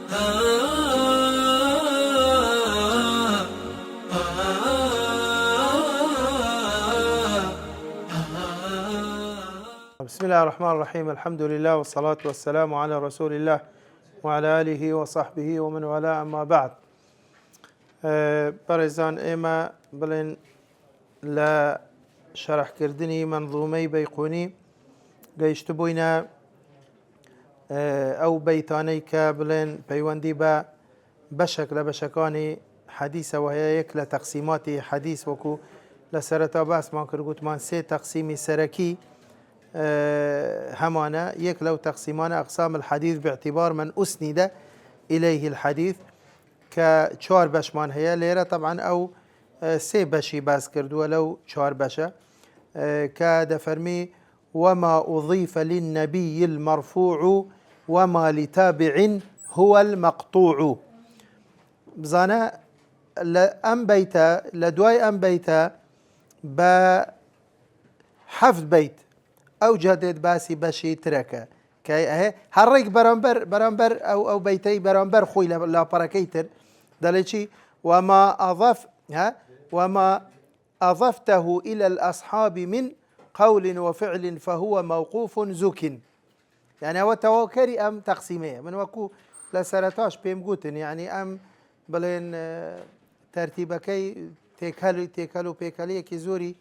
بسم الله الرحمن الرحيم. الحمد لله والصلاة والسلام على رسول الله وعلى آله وصحبه ومن والاه. أما بعد، برزان إما بلين لا شرح كردني منظومي بيقوني قيشت بوينا أو بيتاني كبلين بيواندي با بشكل بشكاني حديثة، وهي يك لتقسيمات حديث وكو لسرطة باس ما كرقوت من سي تقسيمي سركي همانا يك لو تقسيمان أقسام الحديث باعتبار من أسند إليه الحديث كشار بشمان هي ليرة طبعا أو سي بشي باس كردو لو شار بشا كاد فرمي وما أضيف للنبي المرفوع وما لتابع هو المقطوع. بزانا أم بيتا لدواي أم بيتا بحفظ بيت أو جدد باسي بشي تركه كي هريك برامبر أو بيتي برامبر خوي لا بركيتر دلشي وما أضفته إلى الأصحاب من قول وفعل فهو موقوف زك. يعني هو توكري أم تقسيمية من وكو لسرتاش بيمقوتن، يعني أم بلين ترتيبكي تيكالو بيكالية كزوري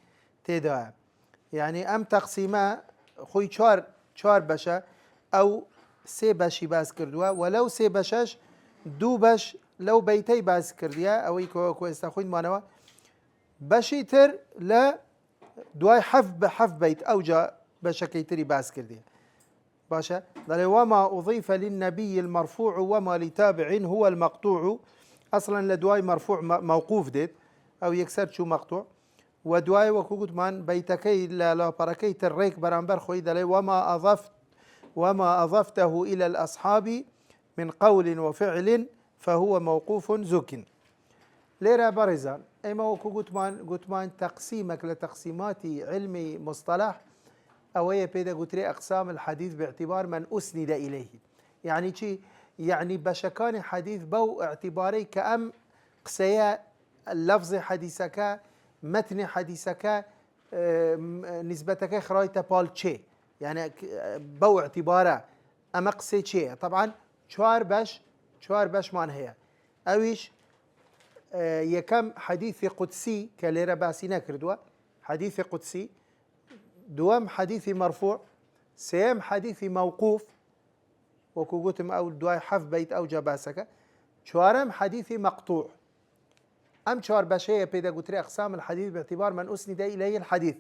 تيدا، يعني أم تقسيمة خوي چار بشا أو سي بشي باز كردوا، ولو سي بشاش دو بش لو بيتي باز كرديا أو يكو استخوين مانوا بشي تر لا دواي حف بيت أو جا بشكي تري باز كرديا باشا. دلي وما أضيف للنبي المرفوع وما لتابع هو المقطوع. أصلا لدواي مرفوع موقوف ديت أو يكسر شو مقطوع، ودواي وكوكوت من بيتكي لا بركي تريك برامبر خوي دلي وما أضفته إلى الأصحاب من قول وفعل فهو موقوف زك. ليرا برزان إما وكوكوت من تقسيمك لتقسيمات علمي مصطلح أو هي بيدا قتري أقسام الحديث باعتبار من أسند إليه. يعني شي يعني بشكان حديث بو اعتباري كأم قسيا اللفظ حديثك متن حديثك نسبتك خرايطة بالشي، يعني بو اعتباره أما قسي شي. طبعا شوار باش مان هي أويش يكم حديث قدسي كاليرا باسينا كردوا حديث قدسي، دوام حديث مرفوع، سيم حديث موقوف وكو قلتم أو دواي حف بيت أو جباسك، شوارم حديث مقطوع. أم شوار بشيء بيدا قتري أقسام الحديث باعتبار من أسند إليه الحديث.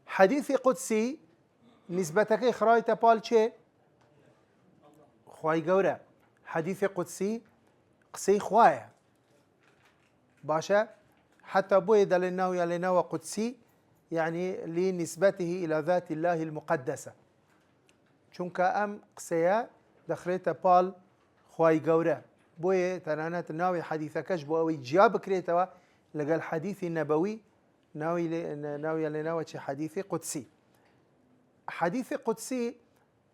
حديث قدسي نسبتك خرايطة بالشي خواي قورة، حديث قدسي قسي خوايا باشا، حتى بويدا لناو قدسي يعني لنسبته إلى ذات الله المقدسة، چونك أم قسيا دخريتا بال خواي قورة بوي تنانات ناوي حديثكش بوي جياب كريتوا لقى الحديث النبوي ناوي لناوي حديث قدسي. حديث قدسي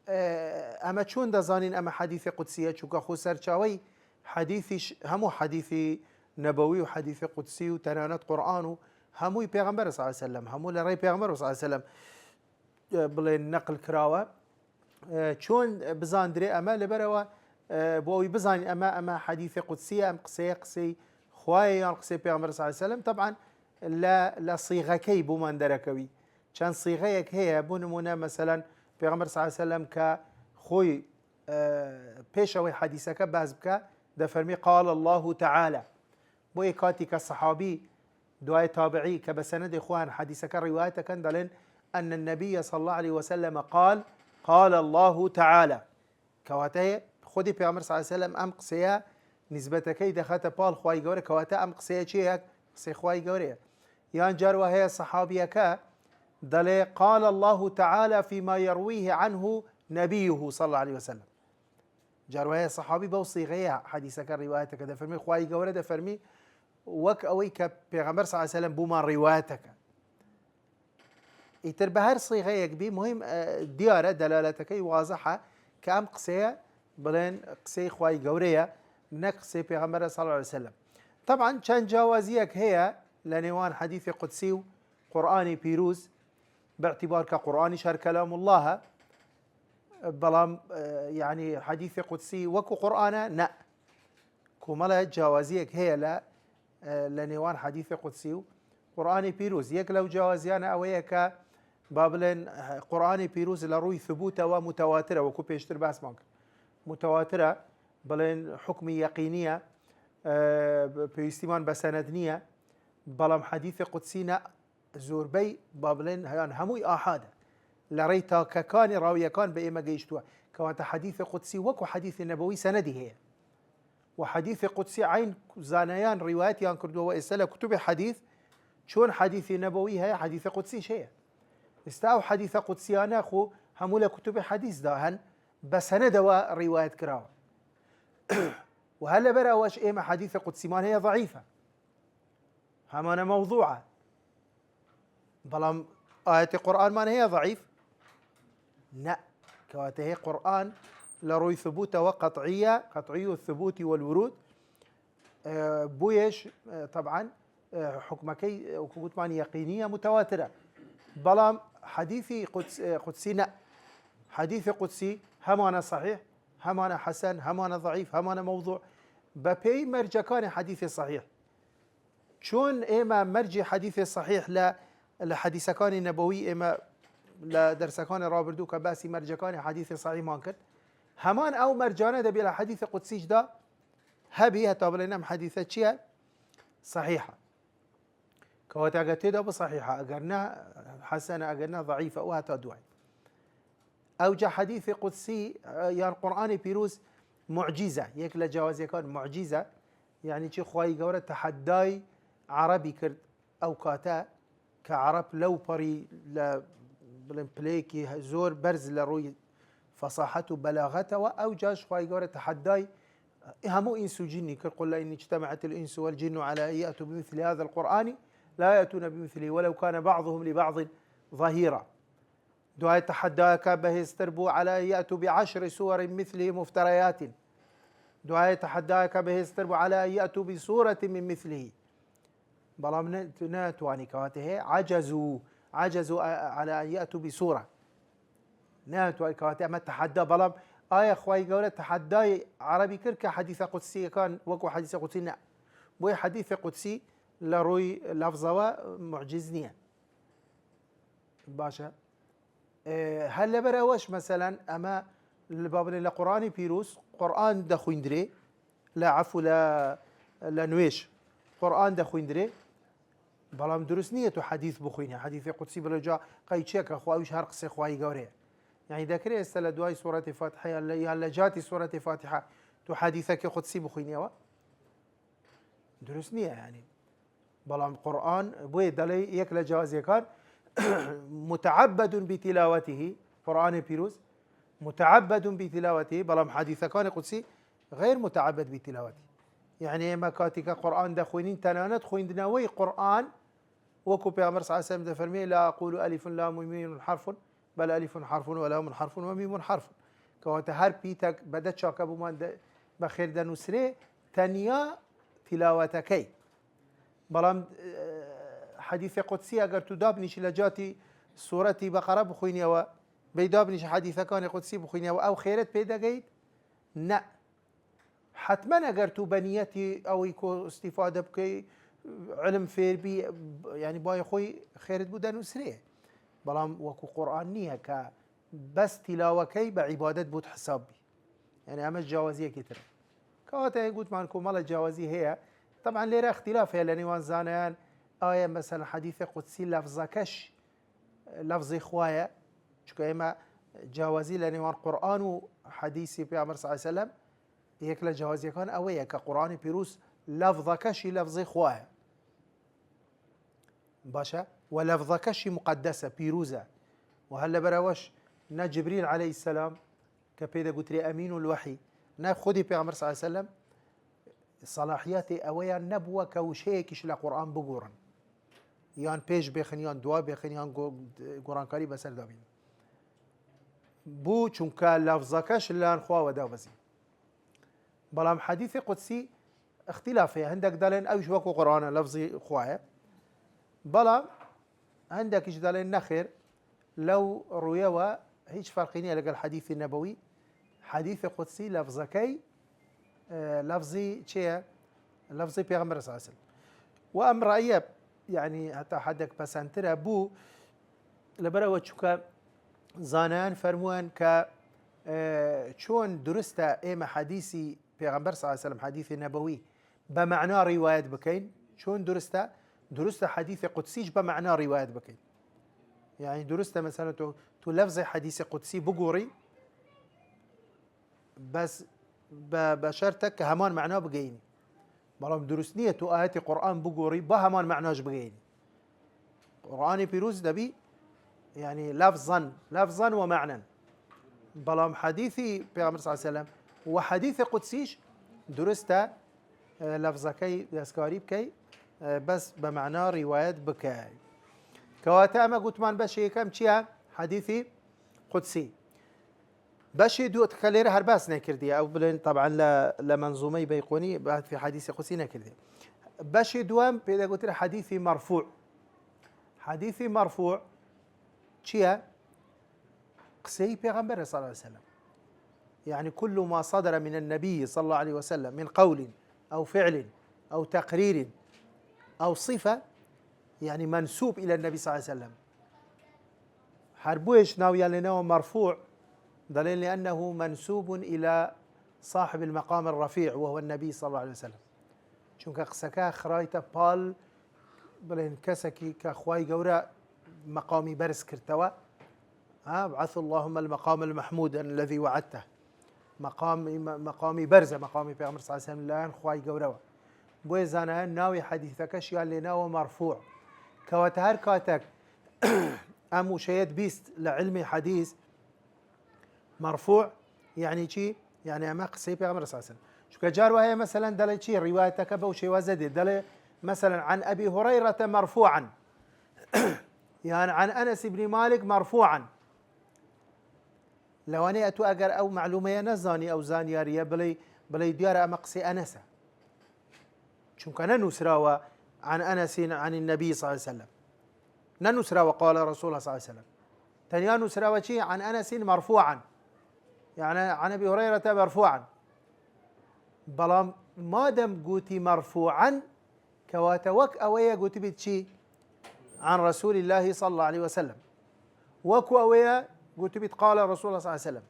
أما چون دزانين أما حديث قدسية چونك خو سرچاوي حديث همو حديث نبوي وحديث قدسي وتنانات قرآن همو پیغمبر صلى الله عليه وسلم همو لرأي پیغمبر صلى الله عليه وسلم بلين نقل كراوة چون بزاندري أما لبروا بوي بزان أما حديث قدسية أم قسي خواي يعني قسي پیغمبر صلى الله عليه وسلم. طبعا لا صيغة كي بومان دركوي كان صيغيك هي بونمونا مثلا پیغمبر صلى الله عليه وسلم كخوي پیشوي حديثك بازبك دفرمي قال الله تعالى بوي كاتي كالصحابي دواي تابعي كبسند إخوان حديثك روايتك كان دلين أن النبي صلى الله عليه وسلم قال الله تعالى كواته خودي پیغمبر صلى الله عليه وسلم أم قسيا نسبتكي دخلت بال خواي قوري كواته أم قسيا چيك قسي خواي قوري يان جاروا هي صحابيك دلي قال الله تعالى فيما يرويه عنه نبيه صلى الله عليه وسلم. جاروا هي صحابي بوصي غيا حديثك روايتك دفرمي خواي قوري دفرمي وك أوي كبيغمبر صلى الله عليه وسلم بوما روايتك يتر بهر صيغة يكبي مهم ديارة دلالتك واضحة كأم قسية بلين قسي خواي قورية نقصي بيغمبر صلى الله عليه وسلم. طبعا كان جوازيك هي لنيوان حديث قدسي قرآني بيروز باعتبار كقرآني شر كلام الله بلام يعني حديث قدسي وكو قرآن نا كملا جوازيك هي لا لنيوان حديث قدسي قرآني بيروز يك لو جوازيانا أويك بابلن قرآني بيروز لروي ثبوته ومتواترة وكو بيشتر باس مانك متواترة بلين حكم يقينية بيستيمان بسندنية بلام حديث قدسينا زوربي بابلين هيان هموي آحادة لريتا ككان راوية كان بإما جيشتوا كوانت حديث قدسي وكو حديث النبوي سندي هي وحديث قدسي عين زانيان روايات يان كردوا وإسالة كتب حديث شون حديث نبوي هي حديث قدسي شيء استاو حديث قدسي أنا أخو همولا كتب حديث داهن بسندوا رواية كراوة وهلا برا واش إما حديث قدسي مان هي ضعيفة همانا موضوعة بلام آية القرآن مان هي ضعيف لا كواته قرآن لروي ثبوته وقطعية قطعي الثبوت والورود بويش طبعا حكمكي وكوت مان يقينية متواترة بلام حديثي قدسي لا حديث قدسي همانا صحيح همانا حسن همانا ضعيف همانا موضوع ببي مرجكان حديث صحيح شون إما مرجي حديث صحيح لا لحديثكان النبوي إما لدرسكان رابردو كباسي مرجكان حديث صحيح مانكر همان أو مرجانة دبي لحديث قدسي جدا هبي هتابلنا حديثة شيء صحيحة كواتاقتي بصحيحة أقرنا حسنة أقرنا ضعيفة وهتا دوعي أوجه حديث قدسي يعني القرآن بيروز معجزة يكلا جواز يكون معجزة يعني شي خواي قورة تحداي عربي كرد أو كاتا كعرب لو بري لا بليكي زور برز لروي فصاحته بلاغته أو جاش خواي قورة تحداي همو إنس وجني كقول إن اجتمعت الإنس والجن على أن يأتوا بمثل هذا القرآن لا يأتون بمثله ولو كان بعضهم لبعض ظهيرا دعاء تحداك بهستربوا على أن يأتوا ب10 سور مثله مفتريات دعاء تحداك بهستربوا على أن يأتوا بسورة من مثله بلام ناتواني كواته عجزوا على أن يأتوا بسورة ناتواني كواته أما تحدى بلام آية خواهي قولة تحداي عربي كركة حديث قدسي كان وكو حديث قدسي لا بوي حديث قدسي لروي لفظة معجزنية باشا هل براوش مثلا أما الباب القرآن بيروس قرآن دخويندري لا عفو لا نويش قرآن دخويندري بلام درس نية حديث بخوينها حديث قدسي بلجا قيتشيك أخوة هرق سخواي قوري يعني ذكري استلا دواي سورة فاتحة يلا جاتي سورة فاتحة تو حديثك قدسي بخوينها درس نية يعني بلام قرآن بوي دلي يكلا جواز يكان متعبد بتلاوته قرآن بيروز متعبد بتلاوته بلام حديث كان قدسي غير متعبد بتلاوته يعني ما كاتك قرآن دخوين تنانت خوين دناوي قرآن وكو بيامر صلى الله عليه وسلم فرمي لا أقول ألف لام ميم حرف بل ألف حرف ولام حرف وميم حرف كوانت هر بيتك بدت شاكبو من بخير دنوسري تنيا تلاوتكي بلام حديث قدسي اگر تو دابنيش لجاتي سورة بقرة بخوينيا و بيدابنيش حديث كان قدسي بخوينيا او خيرت بيدا قيد لا حتما اگر تو بنيتي او يكو استفادة بكي علم فير بي يعني باي خوي خيرت بودن وسريه بلام وكو قرآنية ك بس تلاوكي بعبادت بود حسابي يعني اما الجوازية كتير كواتا يقول معنكم مالا الجوازية هي طبعا ليرا اختلاف هي لنيوان زانيان آية مثلا حديث قدسي لفظكش لفظ خوايا شكو إما جوازي لنيوان قرآن وحديثي بيامر صلى الله عليه وسلم هيك لجوازي كان أوية كقرآن بيروس لفظكش لفظ خوايا باشا ولفظكش مقدسة بيروزة وهلا براوش نا جبريل عليه السلام كبيدا قلت لي أمين الوحي نا خدي بيامر صلى الله عليه وسلم صلاحياتي أويا نبوة كوشيكش لقرآن بقورن يان بيش بخنيان دوا بخنيان قرآن كاري بسر دابين بو چونك لفظكش لان خوا ودا بزي بەڵام حەدیثی قودسی اختلافەیە هەندێک دەڵێن ئەوش وەکو قورئانە لەفزی خوایە بەڵام هەندێکیش دەڵێن نەخێر لەو ڕوویەوە هیچ فەرقی نییە لەگەڵ حەدیثی نەبەوی حەدیثی قودسی لەفزەکەی لەفزی چییە؟ لەفزی پێغەمبەر صلی الله علیه و سلم و ئەم ڕایە یعنی هەتا حەدێک پەسەندترە بوو لەبەرەوە چونکە زانایان فەرمووان کە چۆن دروستە ئێمە حەدیثی پێغەمبەر صلی الله علیه و سلم حەدیثی نەبەوی بە مەعنا ڕیوایەت بکەین چۆن دروستە حەدیثی قودسیش بە مەعنا ڕیوایەت بکەین يعني دروستە مەسەلەن تۆ لەفزی حەدیثی قودسی بگۆڕی بەس بە شەرتە کە هەمان مەعنا بگەینی بەڵام دروست نییە تۆ ئاەتی قورئان بگۆڕی بە هەمان مەعناش بگەینی قورئانی پیرۆز دەبی يعني لفظا ومعنى بەڵام حەدیثی پێغەمبەر صلی الله علیه و سلم و حەدیثی قودسیش دروستە لەفزەکەی دەستکاری بکەی بەس بە مەعنا ڕیوایەت بکەی کەواتە ئەمە گوتمان بەشی یەکەم چییە؟ حەدیثی قودسی بەشی دووە کە لێرە هەر باس نەکردیە ئەو بڵێن طبعا لە منزومەی بەیقۆنی باسی حەدیثی قودسی نەکردی بەشی دووەم پێ دەگوترێت حەدیثی مەرفوع حەدیثی مەرفوع چییە؟ قسەی پێغەمبەرە صلی الله عليه وسلم يعني كل ما صدر من النبي صلى الله عليه وسلم من قول أو فعل أو تقرير أو صفة يعني منسوب إلى النبي صلى الله عليه وسلم حربوش ناويا لنا مرفوع دليل لأنه منسوب إلى صاحب المقام الرفيع وهو النبي صلى الله عليه وسلم چونکە قسەکە خرايتە پاڵ بڵێن کەسێکی کە خوای گەورە مقامی بەرز کردەوە ابعث اللهم المقام المحمود الذي وعدته مقامی بەرزە مقامی پێغەمبەر صلی الله عليه وسلم لایەن خوای گەورەوە بۆیە زانایان ناوی حەدیثەکەشیان لێناوە مەرفوع کەواتە هەر کاتێک ئەم وشەیەت بیست لە علمی حەدیث مرفوع يعني چی؟ يعني ئەمە قسەی پێغەمبەر صلی الله عليه وسلم چونکە جار وایە مثلا دەڵێ چی ڕیوایەتەکە بەو شێوازە دێت دەڵێ مثلا عن أبي هريرة مرفوعا يعني عن أنس بن مالك مرفوعا لەوانەیە ئەتو ئەگەر ئەو معلومەیە نەزانی ئەو زانیاریە بڵێ دیارە ئەمە قسەی ئەنەسە چونکە نەنووسراوە عن أنس عن النبي صلى الله عليه وسلم نەنووسراوە قال رسول الله صلى الله عليه وسلم تەنیا نووسراوە چی عن أنس مرفوعا يعني عن أبي هريرة مرفوعا بەڵام مادەم گوتی مرفوعا کەواتە وەک ئەوەیە گوتی بیت چی عن رسول الله صلى الله عليه وسلم وەکو ئەوەیە گوتی بیت قال رسول الله صلى الله عليه وسلم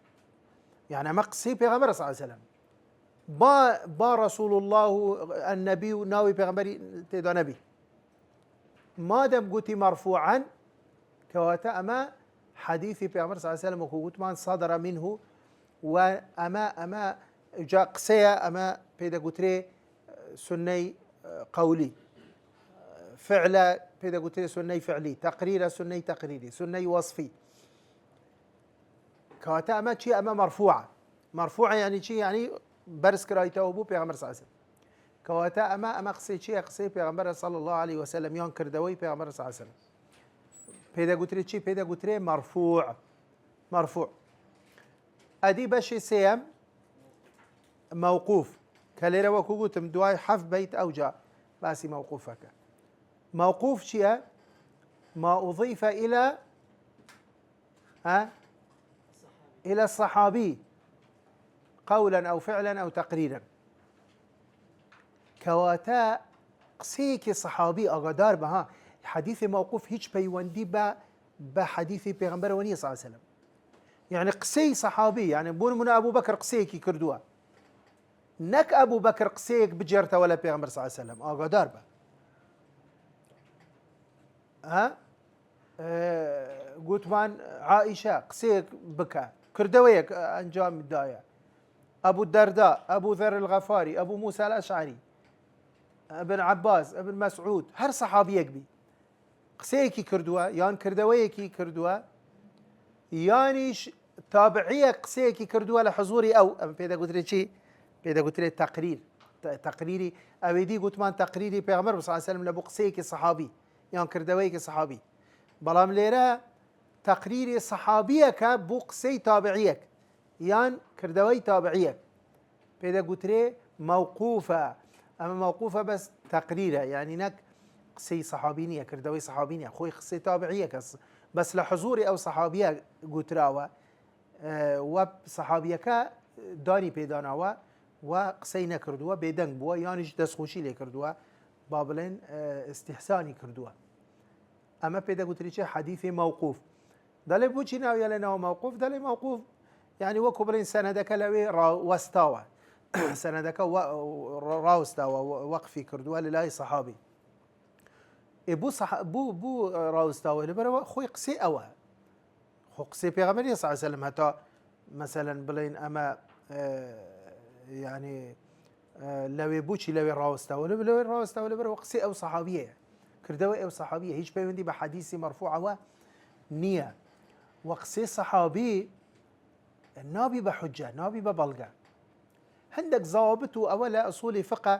يعني ئەمە قسەی پێغەمبەرە صلى الله عليه وسلم با رسول الله النبي و ناوی پێغەمبەری تێدا نەبی مادەم گوتی مرفوعا کەواتە ئەمە حەدیثی پێغەمبەر صلى الله عليه وسلم وەکو گوتمان صدر منه و ئەمە جا قسەیە ئەمە پێدەگوترێ سنەی قەولی فعلە پێدەگوترێ سنەی فعلی تەقریرە سنەی تەقریری سنەی وەصفی کەواتە ئەمە چی ئەمە مرفوعە يعني چی يعني بەرز کرایتەوە بوو پێغەمبەر صلی الله عليه وسلم کەواتە ئەمە قسەی چییە قسەی پێغەمبەرە صلی الله عليه وسلم یان کردەوەی پێغەمبەر صلی الله عليه وسلم پێدەگوترێت چی پێدەگوترێ مرفوع ئەدی بەشی سێیەم موقوف کە لێرە وەکو گوتم دوای حەفت بەیت ئەوجا باسی موقوفەکە موقوف چییە؟ ما أضيف إلى الصحابي قولا أو فعلا أو تقريرا كواتا قسيك صحابي أغدار بها حديث موقوف هيج بيوندي بحديث پیغمبر وني صلى الله عليه وسلم يعني قسي صحابي يعني بون من أبو بكر قسيكي كردوا نك أبو بكر قسيك بجرته ولا پیغمبر صلى الله عليه وسلم أغدار به قوتمان عائشة قسيك بكى كردويك أنجام الداية أبو الدرداء أبو ذر الغفاري أبو موسى الأشعري ابن عباس ابن مسعود هر صحابيك بي قسيكي كردوا يان كردويكي كردوا يانيش تابعية قسيكي كردوا لحضوري أو بيدا قلت لي شيء بيدا قلت لي تقريري أبيدي قلت تقريري بيغمر صلى الله عليه وسلم لبو قسيكي صحابي يان كردويكي صحابي بلام ليرا تقريري صحابيك بو قسي تابعيك يان كردوي تابعيك پیدا گوتره موقوفه، اما موقوفه بس تقريره، يعني نك قسي صحابينيه كردوي صحابينيه خوي قسي تابعيه كس بس لحضور او صحابيه گوتراوه و صحابیەکە دانی پێداناوە و قسەی نەکردووە بێدەنگ بووە یانیش دەستخۆشی لێ کردووە با بڵێن استیحسانی کردووە ئەمە پێدەگوتری چێ حەدیثی مووقوف دەڵێ بۆچی ناویە لەناوە مووقوف دەڵێ مووقوف یعنی وەکو بڵێن سەنەدەکە لەوێ وەستاوە سەنەدەکە ڕاوستاوە وەقفی کردووە لە لای سەحابی بوو ڕاوستاوە لەبەرەوە خۆی قسەی ئەوە خۆ قسەی پێغەمبەری صلی الله علیه وسلم هەتا مثلا بڵێن ئەمە يعني لەوێ بووچی لەوێ ڕاوستاوە لەوێ ڕاوستاوە لەبەرەوە قسەی ئەو سەحابیەیە کردەوەی ئەو سەحابیە هیچ پەیوەندی بە حەدیثی مەرفوعەوە نییە و قسەی سەحابی نابی بە حوجە نابی بە بەڵگە هەندێک ضوابط و ئەوە لە ئوسولی فقه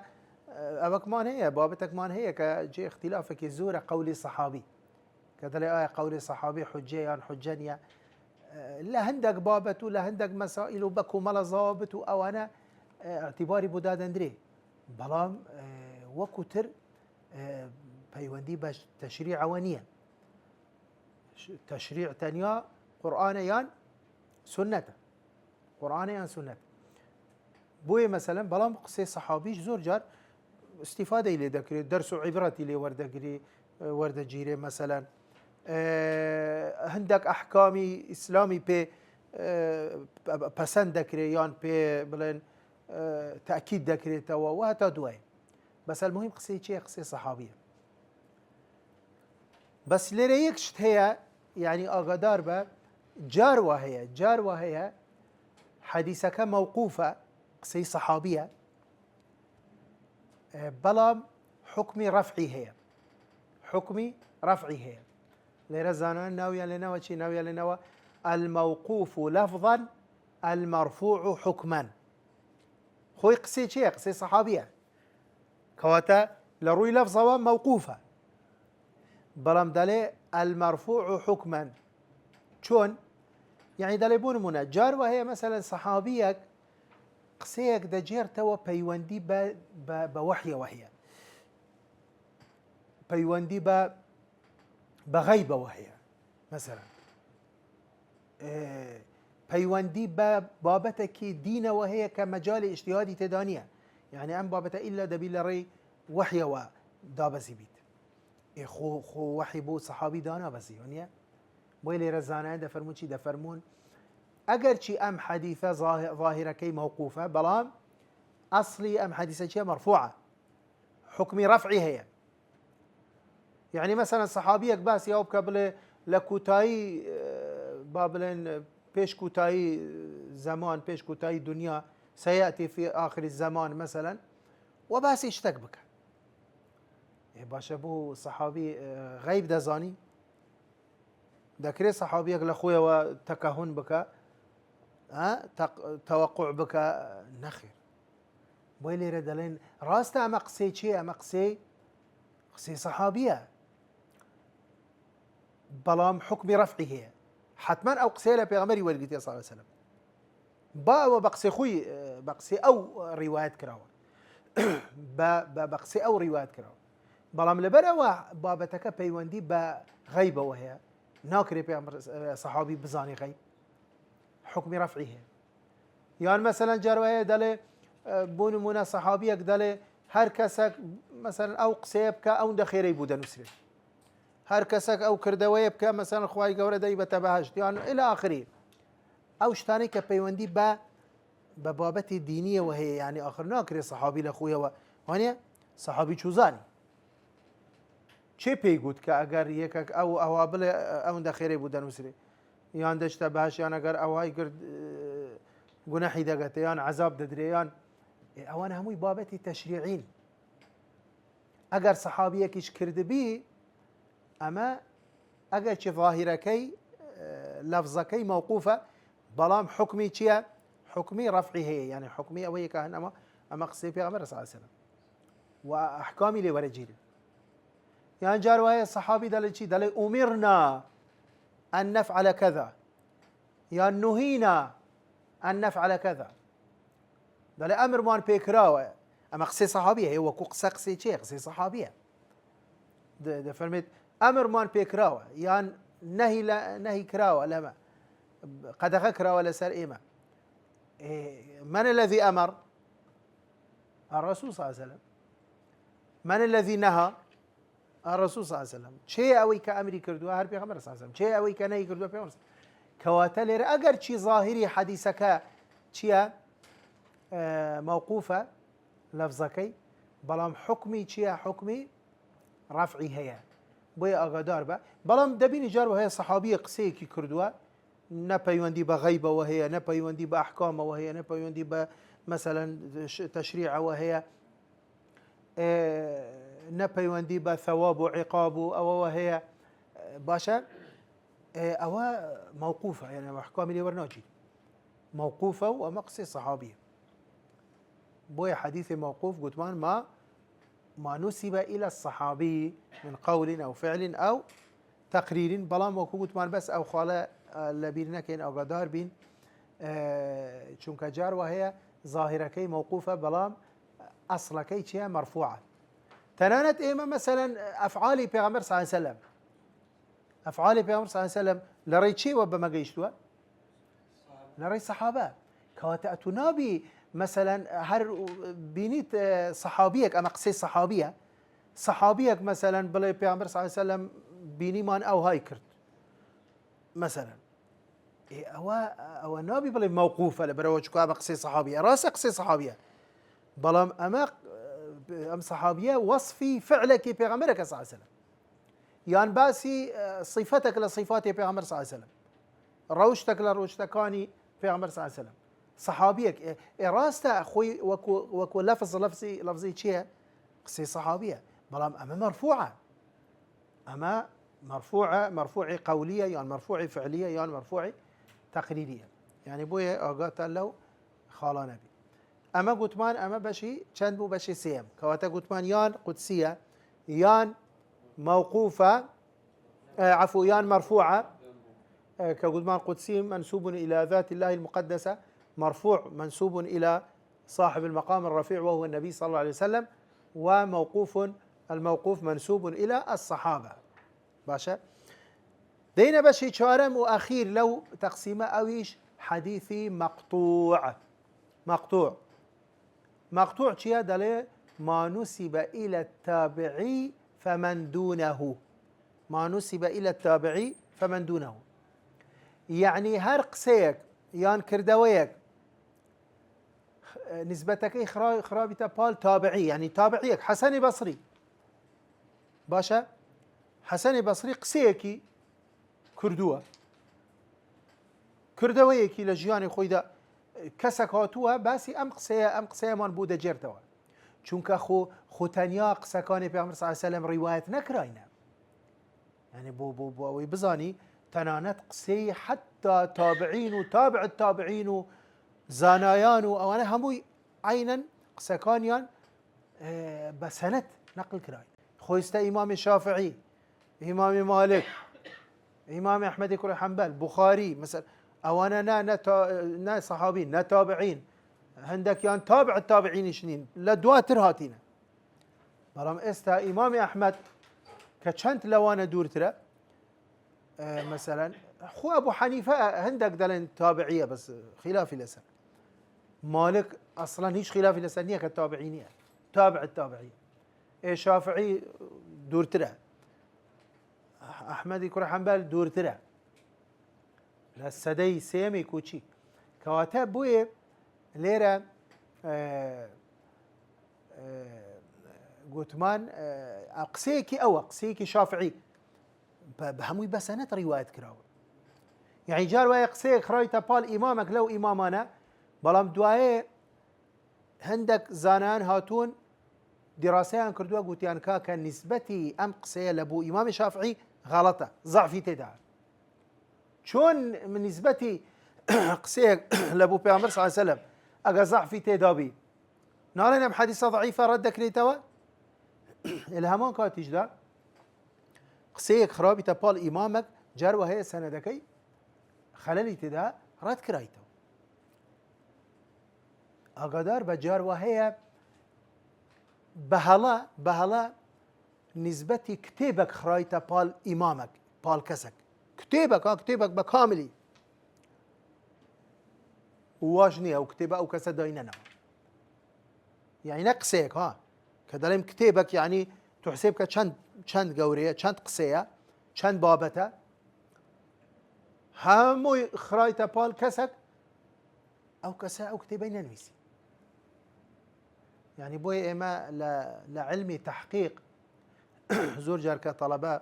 ئەوەکمان هەیە بابەتێکمان هەیە کە جێ اختلافێکی زۆرە قەولی سەحابی کە دەڵێ ئایا قەولی سەحابی حوجە یان حوجە نییە لە هەندێک بابەت و لە هەندێک مەسائل و بە کۆمەڵە ضوابط و ئەوانە اعتیباری بۆ دادەندرێ بەڵام وەکوتر پەیوەندی بە تەشریعەوە نییە تەشریع تەنیا قورئانە یان سنەتە قورئانە یان سنەتە بۆیە مەسەلەن بەڵام قسەی سەحابیش زۆر جار استیفادەی لێ دەکرێت دەرس و عیبرەتی لێ وەردەگیرێ مەسەلەن هەندێک ئەحکامی ئیسلامی پێ پەسەند دەکرێت یان پێ بڵێن تأکید دەکرێتەوە و هەتا دوایە بەس المهم قسەی چییە قسەی سەحابیە بەس لێرە یەک شت هەیە یعنی ئاگادار بە جار وا هەیە حەدیثەکە مووقوفە قسەی سەحابیە بەڵام حکمی ڕەفعی هەیە حکمی ڕەفعی هەیە لێرە زانایان ناویان لێنەوە چی ناویان لێنەوە الموقوف لفظا المرفوع حكما خۆی قسەی چییە قسەی سەحابیە کەواتە لە ڕووی لەفزەوە مووقوفە بەڵام دەڵێ المرفوع حكما چۆن یعنی دەڵێ بۆ نمونە جار وە هەیە مەسەلەن سەحابیەک قسەیەک دەجێرتەوە پەیوەندی بە وەحیەوە هەیە پەیوەندی بە غەیبەوە هەیە مەسەلەن پەیوەندی بە بابەتێکی دینەوە هەیە کە مەجالی ئیجتیهادی تێدا نییە یعنی ئەم بابەتە ئیلا دەبی لە ڕێی وەحیەوە دابەزی بیت خۆ وەحی بۆ سەحابی دانابەزیوە نییە بۆی لێرە زانایان دەفەرمون چی دەفەرمون ئەگەر چی ئەم حەدیثە ظاهرەکەی مووقوفە بەڵام ئەسڵی ئەم حەدیثە چیە مەرفوعە حکمی ڕەفعی هەیە يعني مثلا صحابيك باس يا بکە بڵێ لە کوتایی با بڵێن پێش کوتایی زمان پێش کوتایی دنیا سيأتي في آخر الزمان مثلا و باسی شتێک بکە باشە بۆ صحابی غەیب دەزانی دەکرێت صحابیەک لە خۆیەوە تەکەهون بکە تەوەقع بکە نەخێر بۆی لێرە دەڵێن ڕاستە ئەمە قسەی چیە ئەمە قسەی صحابیە بەڵام حکمی ڕەفعی هەیە حتما ئەو قسەیە لە پێغەمبەری وەرگرتیە صلی الله علیه وسلم با ئەوە بە قسەی خۆی بە قسەی ئەو ڕیوایەت کراوە بە قسەی ئەو ڕیوایەت کراوە بەڵام لەبەرەوە بابەتەکە پەیوەندی بە غەیبەوە هەیە ناکرێت پێغەمبەر سەحابی بزانی غەیب حکمی ڕەفعی هەیە یان مەسەلەن جار وایە دەڵێ بۆ نمونە سەحابیەک دەڵێ هەر کەسێک مەسەلەن ئەو قسەیە بکە ئەوەندە خێرەی بوو دەنووسرێت هەر کەسێک ئەو کردەوەیە بکە مەسەلەن خوای گەورە دەیبەتە بەهەشت یان ئیلی ئاخری ئەو شتانەی کە پەیوەندی بە بابەتی دینیەوە هەیە یعنی ئاخر ناکرێت سەحابی لە خۆیەوە وانە سەحابی چوزانی چێ پێی گوت کە ئەگەر یەکێک ئەوە بڵێ ئەوەندە خێرەی بوو دەنووسرێت یان دەچتە بەهەشت یان ئەگەر ئەوای کرد گونەحی دەگەتە یان عەزاب دەدرێ یان ئەوانە هەمووی بابەتی تەشریعین ئەگەر سەحابیەکیش کردبی ئەمە ئەگەر چی ظاهرەکەی لەفزەکەی مووقوفە بەڵام حکمی چییە حکمی ڕەفعی هەیە یعنی حکمی ئەوەیە کە هەن ئەمە قسەی پێغەمبەر صلی الله علیه وسلم و ئەحکامی لێ وەرەگیرن یان جار وایە سەحابی دەڵێ چی دەڵێ ئومیرنا ئەن نەفعەلە کەذا یان نوهینا ئەن نەفعەلە کەذا دل أمر مان بيكراوة أما قصة صحابية هو قصة شيء قصة صحابية ده فرميت أمر مان بيكراوة يعني نهي لا نهي كراوة لما قد غكرا ولا سر إيما من الذي أمر الرسول صلى الله عليه وسلم من الذي نهى الرسول صلى الله عليه وسلم شيء أوي كأمري كردوها هر بيغمر صلى الله عليه وسلم شيء أوي كنهي كردوها بيغمر كواتلر أجر شيء ظاهري حديثك شيء موقوفة لفظكي بلام حكمي شيء حكمي رفعي هي بويا أقدار با بلام دبيني جار وهي صحابية قسيكي كردوها نبيوندي بغيبة وهي نبيوندي بأحكام وهي نبيوندي مثلا تشريع وهي نبيوندي بثواب وعقاب أو وهي باشا أو موقوفة يعني أحكام اللي ورناجي موقوفة ومقصي صحابية بويا حديث موقوف قلت ما نسب إلى الصحابي من قول أو فعل أو تقرير بلام وكو قلت بس أو خاله لبيرنا كين أو قدار بين چونك جار وهي ظاهركي موقوفة بلام أصلكي شيء مرفوعة تنانت إيما مثلا أفعالي بيغمر صلى الله عليه وسلم أفعالي بيغمر صلى الله عليه وسلم لريت شيء وبما قيشتوا لريت صحابة كواتأتو نابي مثلا هر بينيت صحابيك أما قصي صحابيك مثلا بلي بيغمر صلى الله عليه وسلم بيني مان أو هاي كرت مثلا أو نابي بلي موقوفة لبروج كأما قصي صحابية راس قصي صحابية بلام أم صحابية وصفي فعلك بيغمرك صلى الله عليه وسلم يعني باسي صفتك لصفات بيغمر صلى الله عليه وسلم روشتك لروشتكاني بيغمر صلى الله عليه وسلم صحابيك راستا أخوي وكو لفظي شيء قصي صحابية بلام أما مرفوعة قولية يعني مرفوعة فعلية يعني مرفوعة تقريرية يعني بويا أقاط له خالا نبي أما قطمان أما بشي چند بو بشي سيم كواتا قطمان يان قدسية يان موقوفة عفوا يان مرفوعة كقطمان قدسي منسوب إلى ذات الله المقدسة مرفوع منسوب إلى صاحب المقام الرفيع وهو النبي صلى الله عليه وسلم الموقوف منسوب إلى الصحابة باشا دينا بشي شارم وأخير لو تقسيمه أويش حديثي مقطوع شيا دلي ما نسب إلى التابعي فمن دونه يعني هر قسيك يان كردويك نسبتك خرابته بال تابعي يعني تابعيك حسن بصري باشا حسن بصري قسيكي كردويكي لجياني خويدا كسك هاتوها باسي ام قسيه من بوده جرتوا چونك خو تنيا قسكاني پیغمبر صلى الله عليه وسلم روايت نكراينا يعني بو بزاني تنانت قسي حتى تابعين وتابع التابعين زانايان او انا هموي عينا قسكانيان بسنت نقل كراين خويستا امام الشافعي امام مالك امام احمد بن حنبل بخاري مثلا او انا نا صحابين نا تابعين عندك يعني تابع التابعين شنين لدواتر هاتينا برام استا امام احمد كشنت لو انا دور ترى مثلا خو ابو حنيفه عندك دلن تابعيه بس خلافي لسان مالك اصلا هيش خلافي لسانيه كالتابعينيه تابع التابعيه شافعي دور ترى احمد بن حنبل دور ترى للسدي سيمي كوتشي كواتب بوي ليرة قوتمان قسيكي شافعي بهموي بسنة رواية كراوي يعني جار ويا قسيك خرايتا بال إمامك لو إمامنا بلام دواي هندك زانان هاتون دراسيان كردوا قوتيان كان نسبتي أم قسية لبو إمام الشافعي غلطة ضعفي تدعى شون من نسبتي قسيك لابو بيغمبر صلى الله عليه وسلم اقزع في تدابي نارنا بحديثة ضعيفة ردك ليتوا الهمان كاتيج دا قسيك خرابي تبال امامك جار وهي سندكي خلالي تدا رد كرايتو ئاگادار بە جار وهەیە بەهەڵە نسبەتی کتێبێک خڕایتە پاڵ ئیمامێک پاڵ کەسێک کتێبێک بە کاملی واش نییە ئەو کتێبە ئەو کەسە داینەنەوە یعنی نە قسەیەک ها کە دەڵێم کتێبێک یعنی تو حسێب کە چەند گەورەیە چەند قسەیە چەند بابەتە هەمووی خڕایتە پاڵ کەسێک ئەو کەسە ئەو کتێبەی نەنویسی يعني بۆیە ئێمە لە علمی تحقیق زۆر جار کە تەڵەبە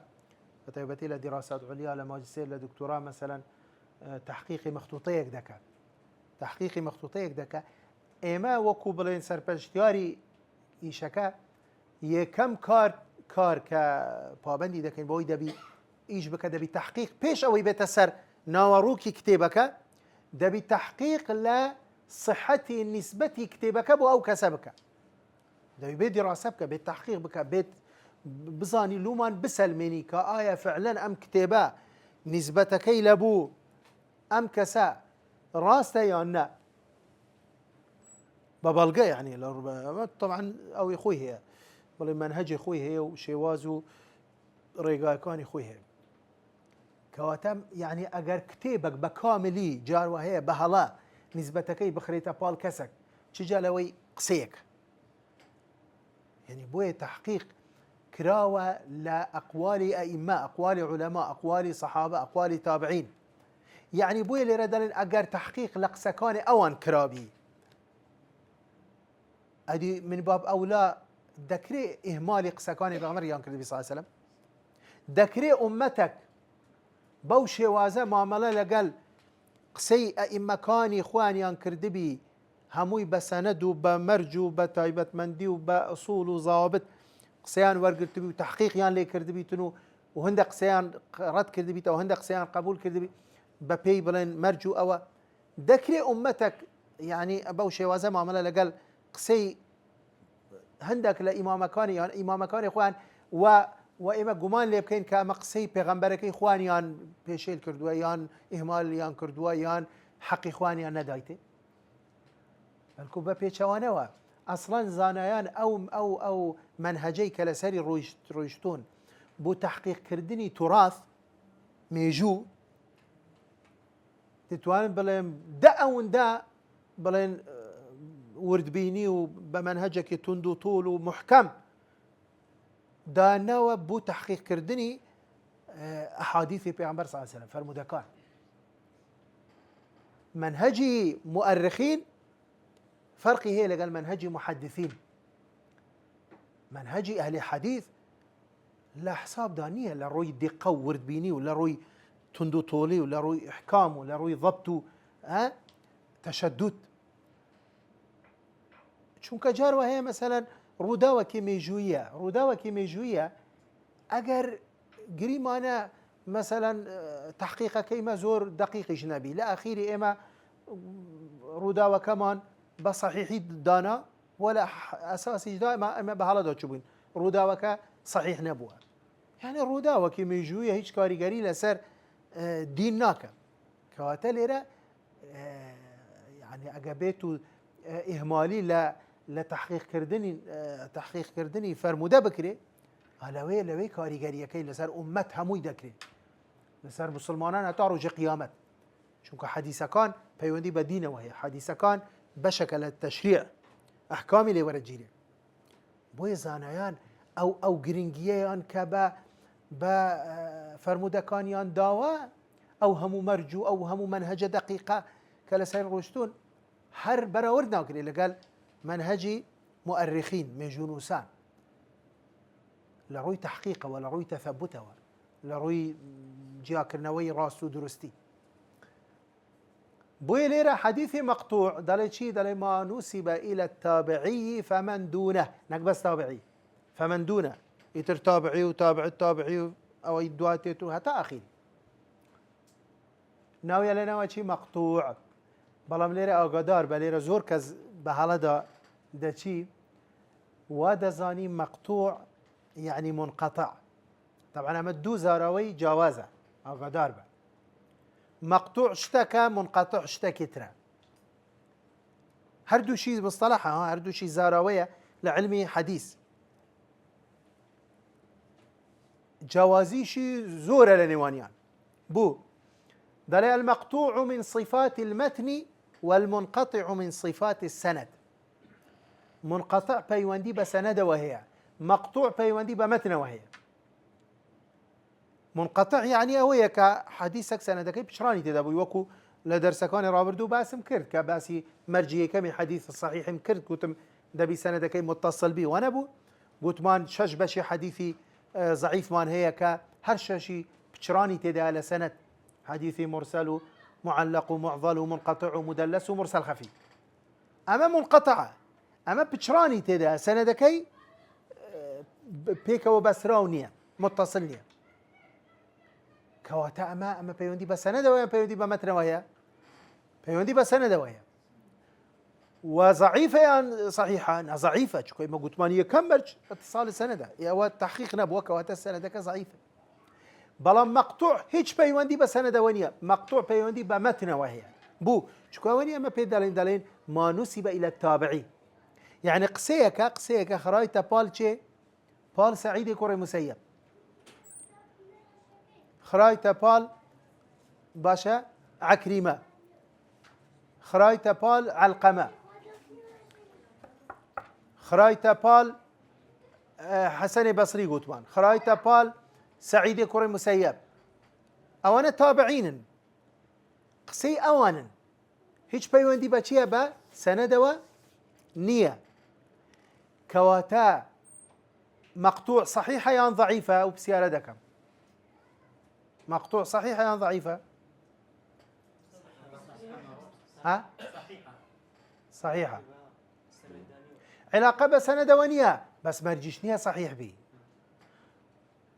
بەتایبەتی لە دیراسات علیا لە ماجستێر لە دکتۆرا مەسەلەن تحقیقی مەخطوطەیەک دەکات ئێمە وەکو بڵێن سەرپەرشتیاری ئیشەکە یەکەم کار کە پابەندی دەکەین بۆی دەبی ئیش بکە دەبی تحقیق پێش ئەوەی بێتە سەر ناوەڕووکی کتێبەکە دەبی تحقیق لە صحەتی نسبەتی کتێبەکە بۆ ئەو کەسە بکە دەبی بێت دیراسە بکە بێت تحقیق بکە بێت بزانی لومان بسەلمێنی کە ئایا فعلەن ئەم کتێبە نسبەتەکەی لەبوو ئەم کەسە ڕاستە یان نە بە بەڵگە یعنی طبعا ئەوی خۆی هەیە بڵێ منهەجی خۆی هەیە و شێواز و ڕێگاکانی خۆی هەیە کەواتە یعنی ئەگەر کتێبێک بە کاملی جاروە هەیە بە هەڵا نسبەتەکەی بخرێتە پاڵ کەسێک چجا لەوەی قسەیەک يعني بۆیە تحقیق کراوە لە ئەقوالی ئەئیمە ئەقوالی عولەما ئەقوالی سەحابە ئەقوالی تابعین يعني بۆیە لێرە دەڵێن ئەگەر تحقیق لە قسەکانی ئەوان کرابی ئەدی من باب ئەولا دەکرێت ئیهمالی قسەکانی پێغەمبەر یان کردبی صلی الله علیه وسلم دەکرێت ئومەتێک بەو شێوازە مامەڵە لەگەڵ قسەی ئەئیمەکانی خوانیان کردبی هەمووی بە سەنەد و بە مەرج و بە تایبەتمەندی و بە ئوسوڵ و ضابط قسەیان وەرگرتبی و تحقیقیان لێ کردبیتن و هەندە قسەیان ڕەت کردبیتەوە هەندە قسەیان قبول کردبی بە پێی بڵێن مەرج و ئەوە دەکرێت ئومەتێک یعنی بەو شێوازە مامەلە لەگەڵ قسەی هەندێک لە ئیمامەکانی یان ئیمامەکانی خوان و ئێمە گومان لێ بکەین کە ئەمە قسەی پێغەمبەرەکەی خوانیان پێشێل کردووە یان ئیهمالیان کردووە یان حەقی خوانیان نەدایتێ بەڵکو بە پێچەوانەوە ئەسڵەن زانایان ئەو منهەجەی کە لەسەری ڕۆیشتون بۆ تحقیقکردنی توراث مێژوو دەتوانن بڵێن دە ئەوەندە بڵێن وردبینی و بە منهەجێکی تند و تۆڵ و محکەم داناوە بۆ تحقیقکردنی ئەحادیثی پێغەمبەر صلی الله علیه وسلم فرمودەکان منهەجی مؤرخین فرقی هەیە لەگەڵ منهەجی محەدثین منهەجی ئەهلی حەدیث لە حسابدا نییە لە ڕووی دیقە و وردبینی و لە ڕووی تند و تۆڵی و لە ڕووی ئیحکام و لە ڕووی ضەبط و تەشەدود چونکە جاروا هەیە مەسەلەن ڕووداوەکی مێژوویە ئەگەر گریمانە مەسەلەن تحقیقەکەیمە زۆر دقیقیش نەبی لە ئاخیری ئێمە ڕووداوەکەمان بە صحیحی دانا ولا ئەساسیشدا ئەمە بە هەڵەدا چوبووین ڕووداوەکە صحیح نەبووە یعنی ڕووداوەکی مێژوویە هیچ کاریگەری لەسەر دین ناکە کەواتە لێرە یعنی ئەگە بێت و ئیهمالی لە تحقیقکردنی فەرموودە بکرێ لەوەی کاریگەریەکەی لەسەر ئومەت هەمووی دەکرێت لەسەر مسلمانان هەتا ڕۆژی قیامەت چونکە حەدیثەکان پەیوەندی بە دینەوە هەیە حەدیثەکان بەشەکە لە تەشریع ئەحکامی لێوەرەگیرێ بۆیە زانایان ئەو گرنگیەیان کە بە فەرموودەکانیان داوە ئەو هەموو مەرج و ئەو هەموو منهەجە دقیقە کە لەسەر ڕۆشتون هەر بەراورد ناکرێت لەگەڵ منهەجی مؤرخین مێژوونووسان لە ڕووی تحقیقەوە لە ڕووی تەثەبوتەوە لە ڕووی جیاکردنەوەی ڕاست و دروستی بۆیە لێرە حەدیثی مەقطوع دەڵێ چی دەڵێ ما نوسب إلى التابعي فمن دونه نەک بەس تابعی فمن دونه ئیتر تابعی و تابعی و ئەوەی دواتێت و هەتا ئەخیری ناویە لەناوە چی مەقطوع بەڵام لێرە ئاگادار بە لێرە زۆر کەس بە هەڵەدا دەچی وا دەزانی مەقطوع یعنی منقەطع طبعا ئەمە دوو زاراوەی جیاوازە ئاگادار بە مەقطوع شتەکە منقەطع شتێکی ترە هردو شي مصطلحها هردو شي زاراوية لعلمي حديث جوازي شي زورة لنوانيان بو دلي المقطوع من صفات المتن والمنقطع من صفات السند منقطع بيوندي بسند وهي مقطوع بيوندي بمتن وهي منقطع يعني اوية كحديثك سندك بشراني تدابو يوكو لدرسكان رابردو باسم كرد كباسي مرجية كمي حديث الصحيح مكرد قلتم دبي سندك متصل بي وانا بو قلت مان شش بشي حديثي ضعيف مان هي كهرششي بشراني تدا لسند حديثي مرسل معلق معضل منقطع مدلس ومرسل خفي اما منقطعه اما بشراني تدا سندكي بيك وبسراونية متصلنية كواتا اما بيوندي بسند ويا بيوندي بمتن ويا بيوندي بسند ويا وضعيفة يعني صحيحة أنا ضعيفة شكوي ما قلت ماني كمرج اتصال السندة يا والتحقيق نبوة كواتا السندة ضعيفة بلام مقطوع هيج بيوندي بسند ونيا مقطوع بيوندي بمتن وهي بو شكوي ونيا ما بيدالين ما نسب إلى التابعي يعني قسيك خرايطة بالشي بال سعيد كوري مسيب خرايطة بال باشا عكريمة خرايطة بال علقمة خرايطة بال حسن بصري قوتمان خرايطة بال سعيد كوري مسيب أوانا تابعين قسي أوانا هيج بيوندي بچيه با سندوا نية كواتا مقطوع صحيحة يان ضعيفة وبسيارة دكم مقطوع صحيحة يان ضعيفة ها صحيحة علاقة بسند ونية بس مرجشنية صحيح بي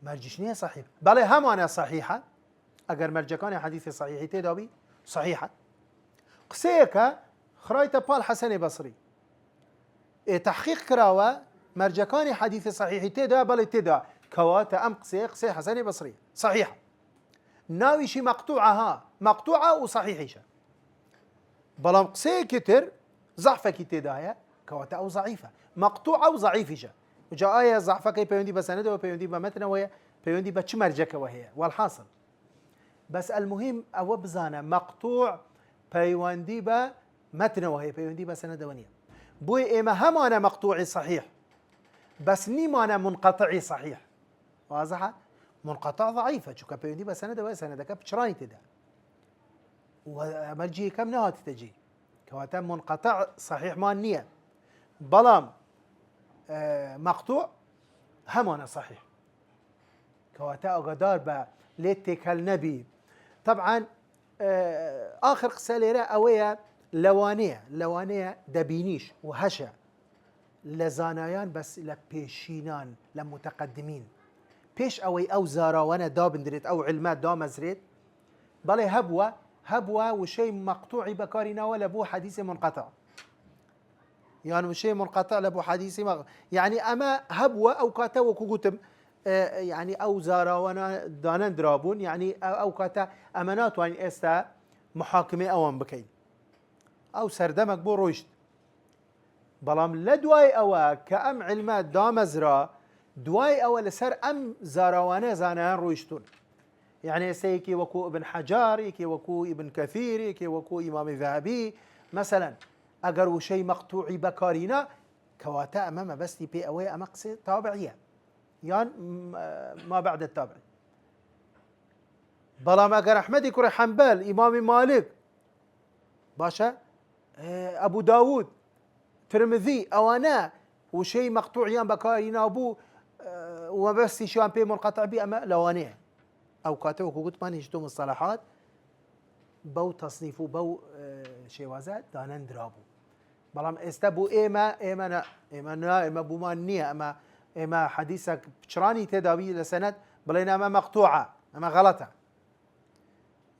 مرجشنية صحيح بل هم أنا صحيحة أجر مرجكان حديث صحيح تدابي صحيحة قسيك خرايطة بال حسن بصري تحقيق كراوة مرجكان حديث صحيح تدا بل تدا كواتا أم قسي حسن بصري صحيحة ناويشي مقطوعة وصحيحة بلام قسي كتر ضعفة كتدايا كواتا أو ضعيفة مقطوعة وضعيفة وجاء آية ضعفة كي بيوندي بسنده وبيوندي بمتن وهي بيوندي بتش مرجكة وهي والحاصل بس المهم أو بزانا مقطوع بيوندي بمتن وهي بيوندي بسنده ونيا بوي إما هم أنا مقطوعي صحيح بس نيم أنا منقطعي صحيح واضحة منقطع ضعيفة شو كبيوندي بسنده وهي سندك بشراني تدا ومرجي كم نهات تجي كواتا منقطع صحيح ما النية بلام مقطوع هم أنا صحيح كواتا أقدار با ليتك النبي طبعا آخر قصة ليرة أويا لوانية دبينيش وهشة لزانايان بس لبيشينان لمتقدمين بيش أو زارا وانا دابندريت أو علمات دامزريت بل هبوة وشيء مقطوعي بكارنا ولا بو حديث منقطع يعني وشيء منقطع لبو حديث يعني أما هبوة أو كاتا وكوكوتم يعني أو زارا وانا دانان درابون يعني أو كاتا أمانات وان استا محاكمة أوان بكين أو سردمك بو روشت بلام لدواي أوا كأم علمات دامزرا دواي أوا لسر أم زاراوانا زانان روشتون يعني سيكي وكو ابن حجار يكي وكو ابن كثير يكي وكو إمام الذهبي مثلا أقروا شيء مقطوعي بكارينا كواتا أمام بس بي أوي أمقص تابعية يعني ما بعد التابعي بلام أقر أحمد كري حنبل إمام مالك باشا أبو داود ترمذي أوانا وشيء مقطوعيان بكارينا أبو وبس شوان بي منقطع بي أما لوانيه أو كاتو كوكوت ما نجتو مصطلحات بو تصنيفو بو شوازات دانان درابو بلام استبو إما بومانية إما حديثك بشراني تداوي لسند بلين أما مقطوعة أما غلطة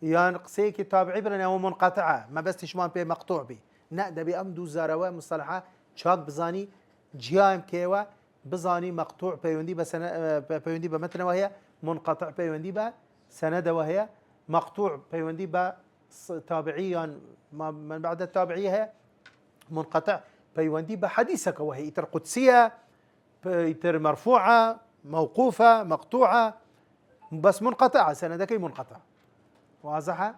يعني قسيك تابعي بلين أما منقطعة ما بس تشمان بي مقطوع بي نقدر بأمدو زاروة مصطلحات شاك بزاني جيام كيوا بزاني مقطوع بيوندي بيوندي بمتن وهي منقطع بيوندي بسند وهي مقطوع بيوندي بتابعيا من بعد التابعية منقطع بيوندي بحديثك وهي إتر قدسية إتر مرفوعة موقوفة مقطوعة بس منقطعة سندك منقطع واضحة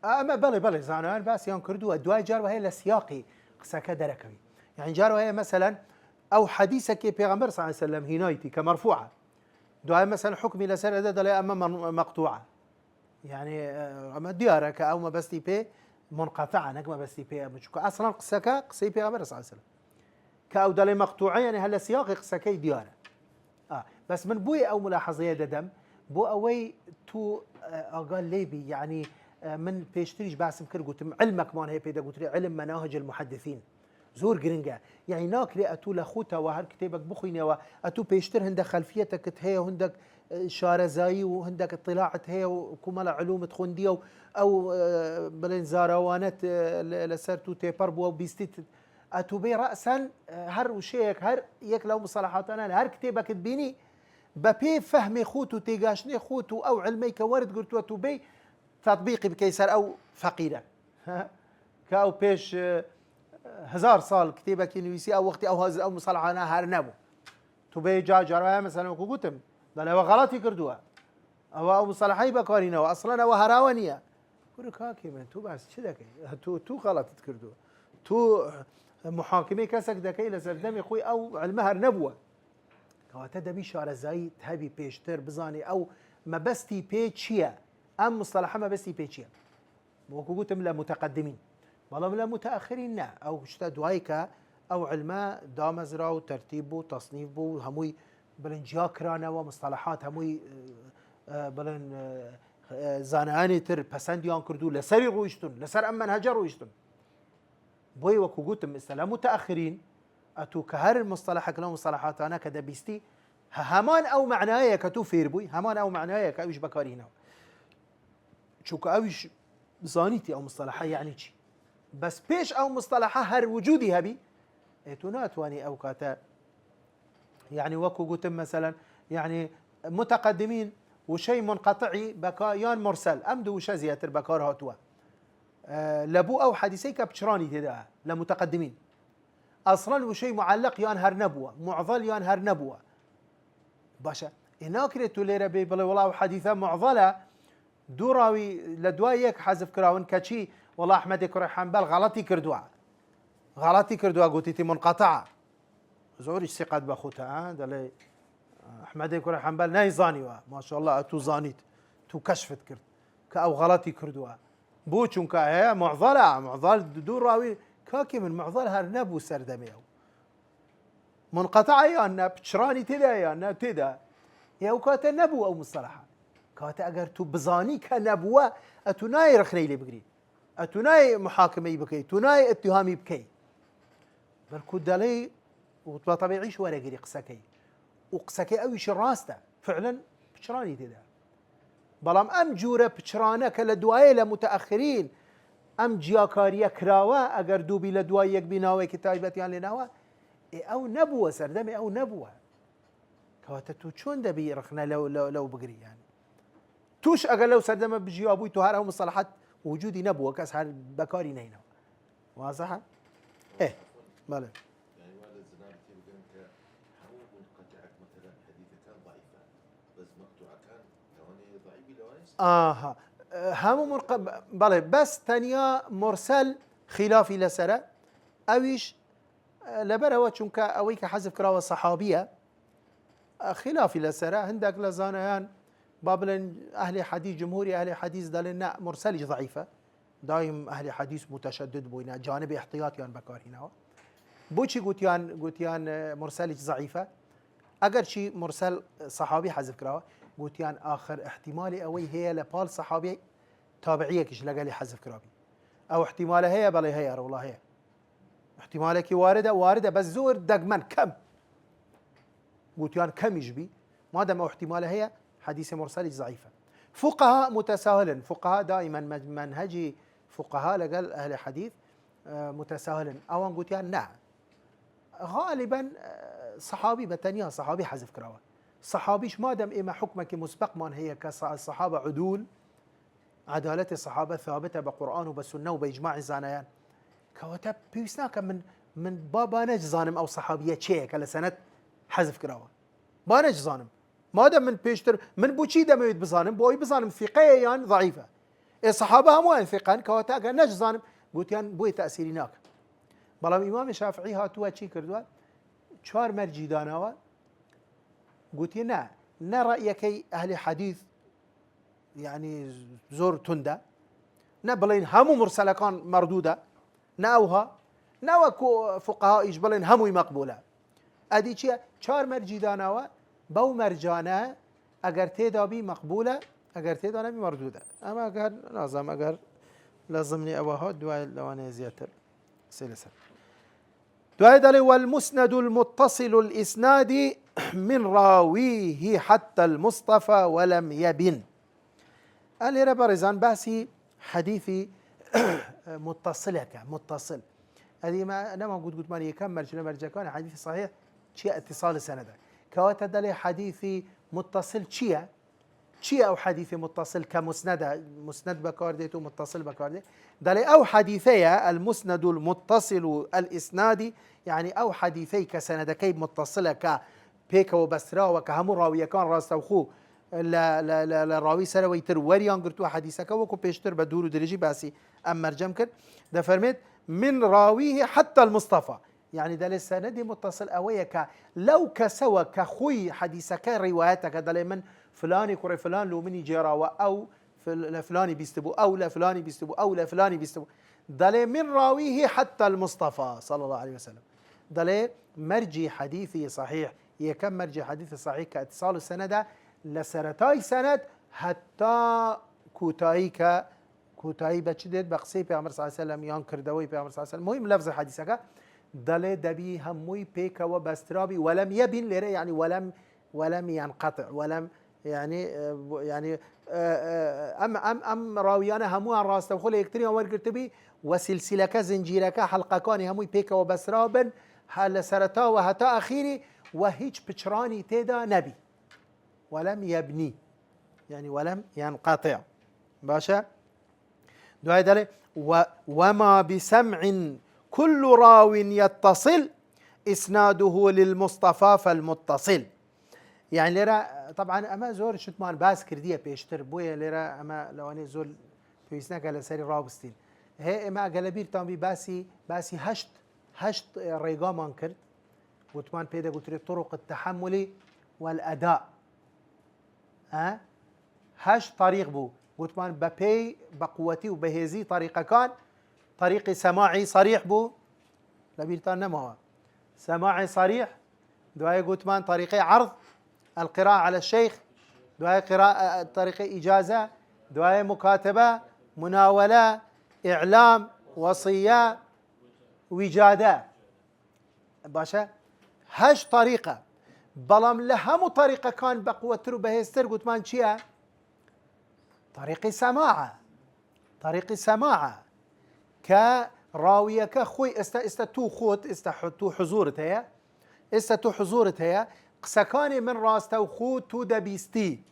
اما بلي زانان بس يان كردو دواي جار وهي لسياقي قسك دركوي يعني جار وهي مثلا او حديثك پیغمبر صلى الله عليه وسلم هنايتي كمرفوعه دواي مثلا حكمي لسنه دلا اما مقطوعه يعني اما ديارك او ما بستي بي منقطعه نك ما بستي بي اصلا قسك قسي پیغمبر صلى الله عليه وسلم كاو دلا مقطوعه يعني هلا سياق قسك دياره بس من بوي او ملاحظه دم بو اوي تو اقال ليبي يعني من بيشتريش باسم كر قلت علمك مان هي بيدا قلت علم مناهج المحدثين زور جرينجا يعني ناكلي اتو لخوتا وهر كتابك بخيني واتو بيشتر هندك خلفيتك هي وهندك شارزاي وهندك اطلاعت هي وكمال علوم تخنديه او بلين زاروانات لسرتو تيبر بو بيستيت اتو بي راسا هر وشيك هر يك لو مصطلحات انا هر كتابك تبيني ببي فهمي خوتو تيغاشني خوتو او علمي كورد قلت اتو بي تطبيقي بكيسر او فقيره كاو بيش هزار صال كتابك ينويسي او وقتي او مصطلح انا هر نبو تو بي جاجر مثلا كو قلتم لا غلطي كردوها او مصطلحي بكارينا اصلا او هراونيه كل كاكي من تو بس شدك تو غلط تكردوها تو محاكمه كسك دكي لسردمي خوي او علمها نبوه كواتا دبي شارزاي تهبي بيشتر بزاني او ما بستي بيتشيا ام مصطلحه ما بستي بيتشيا وكو قلتم لا متقدمين والله لا متاخرين نا او شتا دوايكا او علماء دامزرا وترتيب وتصنيف بو هموي بلن جاكرانا ومصطلحات هموي بلن زاناني تر بسنديان كردو لسري رويشتون لسر ام منهج رويشتون بوي وكو قلتم استلا متاخرين اتو كهر مصطلحك لو مصطلحات انا كذا بيستي همان او معنايه كتو فيربوي همان او معنايه كاوش بكارينا شو كاوش زانيتي او مصطلحه يعني شي بس بيش او مصطلحه هر وجودي هبي اتوناتواني او كاتا يعني وكو قلت مثلا يعني متقدمين وشيء منقطعي بكايان مرسل امدو وشزيه البكار هاتوا لبو او حديثي كبشراني تدا لمتقدمين اصلا وشيء معلق يان هر نبوه معضل يان هر نبوه باشا اناكرتو ليره بي بلا والله حديثه معضله دوراوي لدوايك حذف كراون كشي والله احمد كره حنبل غلطي كردوا قلتي منقطعه زوري ثقه بخوتها دلي احمد كره حنبل ناي زاني ما شاء الله تو زانيت تو كشفت كرد كاو غلطي كردوا بوچون كا معضل دوراوي كاكي من معضل هر نبو سردمي منقطعه يا ان بشراني تدا يا ان تدا يا وكات نبو او مصطلحه كات اگر تو بزاني كنبوه اتناي رخني لي بقري اتناي محاكمه بكي تناي اتهامي بكي بل كدلي وطبيعي شو ولا قري قسكي وقسكي او راسته فعلا بشراني تدا بلام ام جوره بشرانه كلدوايه لمتاخرين ام جياكاريه كراوه اگر دوبي لدوايك بناوي كتابتي يعني لناوه او نبوه سردمي او نبوه كواتتو شون دبي رخنا لو بقري يعني توش اگر لو سردمه بجي ابوي تو هر مصطلحات وجودي نبوه كاس هر بكاري نينا واضحه ايه ماله يعني والد زنابتي بقولك حمو منقطعك مثلا حديثك ضعيفه بس مقطوعه كان ثواني ضعيف لوانس هم بله بس تانيا مرسل خلافي لسرة اويش لبره چونك اويك حذف كراوه صحابيه خلافي لسرة هندك لزانيان بابلن اهل حديث جمهوري اهل حديث دالنا مرسل ضعيفه دايم اهل حديث متشدد بوينا جانب احتياط يان بكارينا بوشي قوتيان مرسل ضعيفه اگر شي مرسل صحابي حذف كراوه قوتيان اخر احتمالي اوي هي لبال صحابي تابعيه كش لقالي حذف كرابي او احتمال هي بلا هي والله هي احتمالك وارده بس زور دقمن كم قوتيان كم يجبي ما دام احتمال هي حديث مرسل ضعيفه فقهاء متساهلا فقهاء دائما منهجي فقهاء لقال اهل حديث متساهلا او قوتيان نعم غالبا صحابي بتانيا صحابي حذف كراوه صحابيش ما دام إما حكمك مسبق من هي كالصحابة عدول عدالة الصحابة ثابتة بقرآن وبسنة وبإجماع الزانيان كواتب بيسناك من بابا نجزانم أو صحابية شيء على سنة حذف كراوة ما نجزانم ما دام من بيشتر من بوشي دم يد بزانم بوي بزانم ثقية يعني ضعيفة الصحابة هم ثقان كواتاك نجزانم قلت يعني بوي تأثيريناك بلام إمام الشافعي هاتوا شيء كردوا شار مرجي دانوا قلت نا رأيك أهل حديث يعني زور تندا نبلين همو مرسلة كان مردودة ناوها ناوكو فقهاء يجبلين همو مقبولة أدي شيء شار مرجي دانوا بو مرجانة أجر تيدا بي مقبولة أجر تيدا نبي مردودة أما أجر لازم أجر لازمني أبوها دواء لواني زيادة سلسلة دواء دلي والمسند المتصل الإسناد من راويه حتى المصطفى ولم يبن قال لي برزان باسي حديثي متصل هذه ما أنا ما قلت ماني يكمل مرجع كان حديث صحيح شيء اتصال السند كواتا دلي حديثي متصل شيء أو حديثي متصل مسند بكارديت ومتصل بكارديت دلي أو حديثي المسند المتصل الإسنادي يعني أو حديثي كسندكي متصلة كبيك وبسرا وكهم راوية كان راستوخو لا راوي سروي تر وريان قرتوا حديثك وكو بيشتر بدور درجي باسي أم مرجم كر ده فرميت من راويه حتى المصطفى يعني ده السند متصل أويك لو كسوا كخوي حديثك روايتك ده من فلان كوري فلان لو مني جراوة أو لفلاني بيستبو أو لفلاني بيستبو أو لفلاني بيستبو ده من راويه حتى المصطفى صلى الله عليه وسلم ده مرجي حديثي صحيح يكم مرجي حديثي صحيح كاتصال السند لسرتاي سند حتى كوتاي بچدت بقصي پیغمبر صلی الله علیه و سلم یان کردوی پیغمبر صلی الله علیه و سلم مهم لفظ حدیثه دله دبي هموي بيك وبسترابي ولم يبن لره يعني ولم ينقطع ولم يعني ام راويانا همو عن راست وخل يكتري ورقتبي وسلسلة زنجيرك حلقة كان هموي بيك وبسترابن حال سرتا وهتا اخيري وهيج بشراني تيدا نبي ولم يبني يعني ولم ينقطع باشا دعاء دله وما بسمع كل راو يتصل إسناده للمصطفى فالمتصل يعني لرا طبعا أما زور شتمان باس كردية بيشتر بويا لرا أما لو أنا زور بيسناك على سري رابستين هي أما قلبير تامي باسي هشت ريقام انكر وتمان بيدا قلت طرق التحمل والأداء هشت طريق بو قلت مان ببي بقوتي وبهزي طريقة كان طريقي سماعي صريح بو لبيرتان نموا سماعي صريح دعاء قلت مان طريقي عرض القراءة على الشيخ دعاء قراءة طريقي إجازة دعاء مكاتبة مناولة إعلام وصية وجادة باشا هش طريقة بلام لهم طريقة كان بقوتر وبهستر قلت مان شيئا طريقي سماعة كراوية كخوي استتو خوت استحتو حضورتها قسكاني من راستو خوت تو دبيستي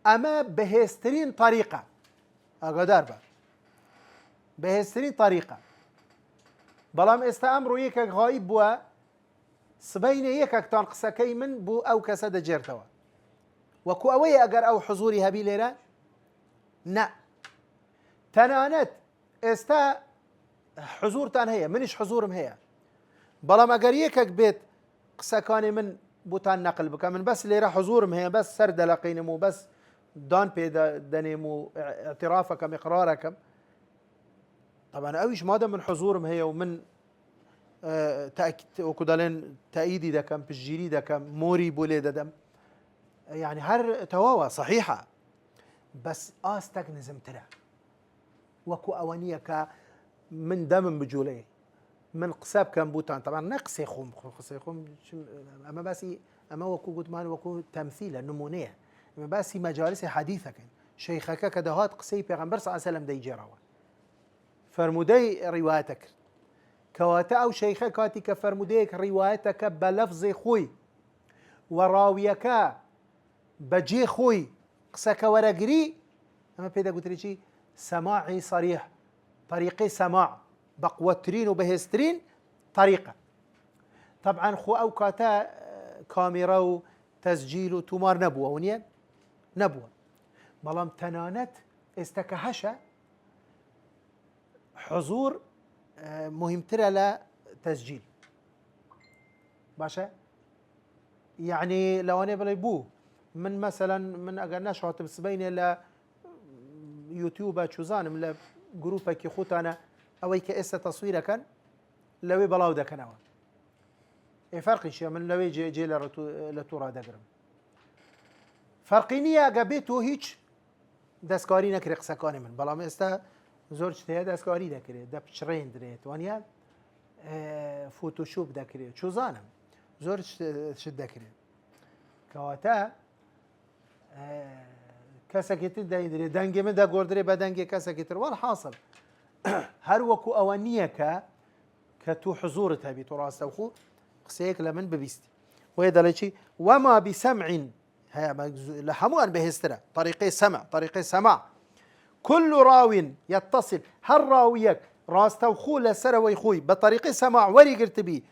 أما بهسترين طريقة أقدر بهسترين طريقة بلام استأمرو يكك غايب بوا سبين يكك تان قسكي من بو أو كسد جيرتوا وكو أوي أقر أو حضوري هبي ليرا نا تنانت استا حضور تان هي منش حضورم هي بلام أقر يكك بيت قسكاني من بوتان نقل بك من بس ليرا حضورم هي بس سرد لقينمو بس دان بيدا دنيمو اعترافكم إقراركم طبعا أويش ماذا من حضورم هي ومن وكدالين تأييدي دكم بجيري دكم موري بولي دم يعني هر تواوا صحيحة بس آستك نزم ترى وكو أوانيك من دم بجولي من قساب كان بوتان طبعا نقص يخوم أما بس أما وكو قدمان وكو تمثيل نمونية أما بس مجالس حديثك شيخك كدهات قسي پیغمبر صلى الله عليه وسلم دي جراوة فرمودي روايتك كواتا أو شيخك كاتك فرموديك روايتك بلفظ خوي وراويك بجي خوي قسك ورقري اما پیدا گوتری چی سماعي صريح طريقه سماع بقوترين وبهسترين طريقه. طبعا خو او كاتا كاميرا وتسجيل وتمار نبوه ونيا نبوه بلام تنانت استكهشة حضور مهمتر لتسجيل باشا. يعني لو انا بلي بو من مثلا من اقلناش هاتم سبيني ل يوتيوب تشوزانم ل جروبا كي خوتانا اوي كاس تصويره كان لوي بلاو دا كان اي فرق شيء من لوي جي لتورا دقرم فرقينيه قبيتو هيج دستکاری نکری قسەکانی من بەڵام ئێستا زۆر شتەیە دەستکاری دەکرێت دەپچڕێن درێت وانە فۆتۆشۆپ دەکرێت چوزانم زۆر شت دەکرێت کەواتە کەسێکی تر دەیدرێت دەنگێ من دەگۆڕدرێت بە دەنگێ کەسێکی تر وەڵحاصل هەر وەکو ئەوە نییە کە تو حزورت هەبیت و ڕاستەوخۆ قسەیەک لە من ببیستی وێ دەڵێ چی وەما بسەمع هي لحموان بهسترة طريقي سمع كل راو يتصل هر راويك راسته وخول سر ويخوي بطريقه سماع وري قلت بي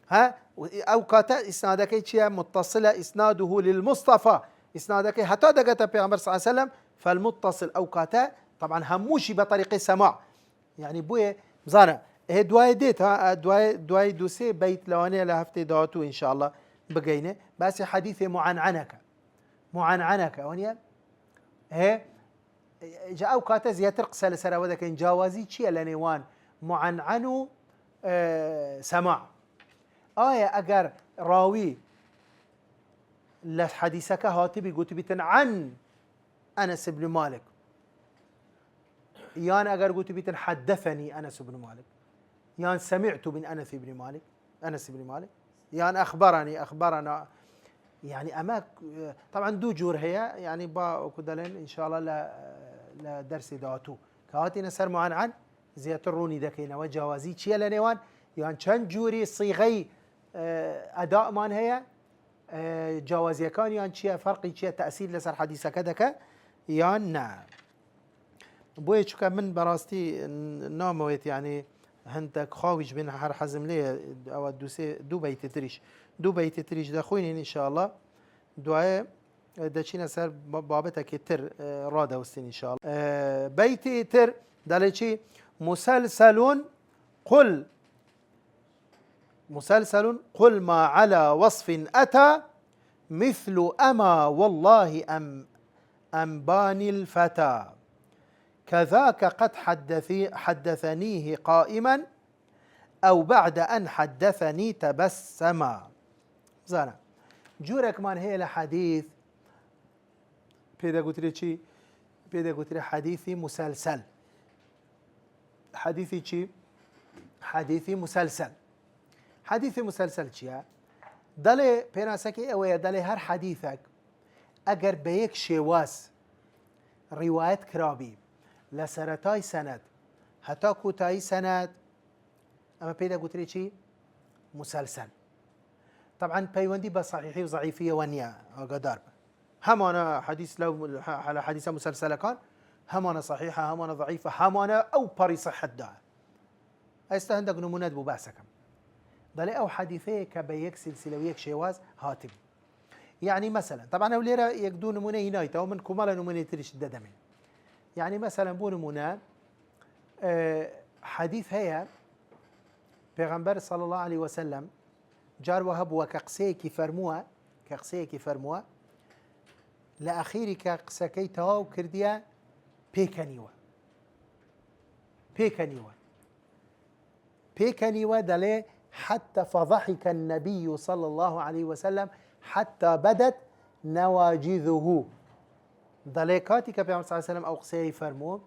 ها او كاتا اسنادك شيء متصله اسناده للمصطفى اسنادك حتى دقت پیغمبر صلى الله عليه وسلم فالمتصل او كاتا طبعا هموشي بطريقه سماع يعني بوي زانا هي دواي ديت ها دواي دوسي بيت لواني لهفتي داتو ان شاء الله بقينا بس حديث معنعنك ونيا هي جاء اوقات زياتر قسا لسرا ودك جوازي شي لنيوان معنعنو سماع اگر راوي لحديثك هاتبي قلت بيتن عن انس بن مالك يان اگر قلت بيتن حدثني انس بن مالك يان سمعت من انس بن مالك يان اخبرنا يعني اما طبعا دو جور هي يعني با كدلين ان شاء الله لا درس داتو كاتي نسر عن زيتروني دكينا وجوازي شي لنيوان يعني كان جوري صيغي اداء مان هي جوازي كان يعني شي فرقي شي تاثير لسر حديثه كدك يعني نعم بوي شو من براستي نامويت يعني هندك خاوج بين هر حزم لي او دو بيت تريش دخوين ان شاء الله دعاء دچينا سر بابتك تر راده وستين ان شاء الله بيت تر دالچي مسلسل قل ما على وصف اتى مثل اما والله انباني الفتى كذاك قد حدثنيه قائما او بعد ان حدثني تبسما زانا جورك مان هي لحديث بيدا قلت شي بيدا قلت حديثي مسلسل حديثي شي حديثي مسلسل شيا دالي بيناسكي اويا دالي هر حديثك اگر بيك شواس رواية كرابي لسرتاي سند حتى كوتاي سند اما بيدا قلت شي مسلسل طبعا بيوندي بصحيحي وضعيفيه ونيا قدار هم انا حديث لو على حديث مسلسل كان هم انا صحيحه هم انا ضعيفه هم انا او بري صحه دا استهندق نمونات بو باسكم ضل او حديثه كبيك سلسلويك شواز هاتم يعني مثلا طبعا اوليرا يقدون نمونه هنايت او من كمال نمونه تريش ددمين يعني مثلا بو نمونه حديث هي پیغمبر صلى الله عليه وسلم جار وهب وكقسيكي فرموها لأخيري كقسكي تواو كرديا بيكنيوا دلي حتى فضحك النبي صلى الله عليه وسلم حتى بدت نواجذه دلي كاتي كبي صلى الله عليه وسلم أو قسي فرمو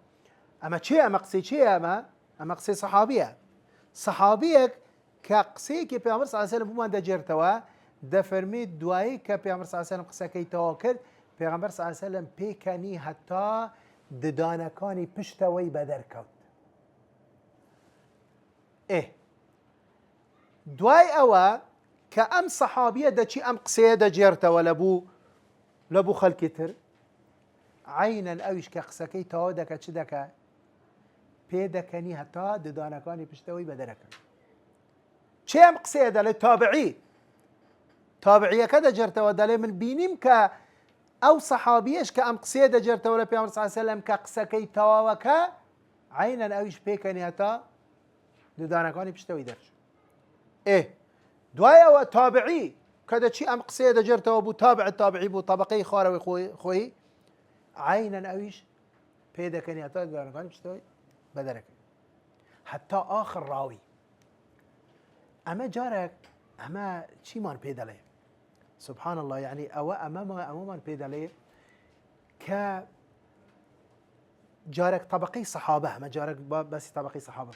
أما قسي صحابيك كقسيكي پیامبر صلی الله علیه و سلم بومان دجرتوا دفرمید دوایی که پیامبر صلی الله علیه و سلم قسه کی توا کرد پیامبر صلی الله علیه و سلم پیکنی حتی ددانکانی پشتوی بدر کود دوای اوا که ام صحابیه دچی ام قسه دجرتوا لبو خلکی تر عينا أويش كقسكي تودك تشدك بيدكني هتا ددانكاني بشتوي بدرك شيء قصيدة للتابعي تابعية كذا جرت ودلي من بينيم ك أو صحابيش كأم قصيدة جرت ولا بيامر صلى الله عليه وسلم كقسكي تواوك عينا أويش بيكني هتا ددانكاني بشتوي درج إيه دوايا وتابعي كذا شيء أم قصيدة جرت وابو تابع التابعي بو طبقي خاروي خوي عينا أويش بيدكني هتا ددانكاني بشتوي بدرك حتى آخر راوي أما جارك أما شي مان بيدالي سبحان الله يعني أو أمام بيدالي ك جارك طبقي صحابة ما جارك بس طبقي صحابة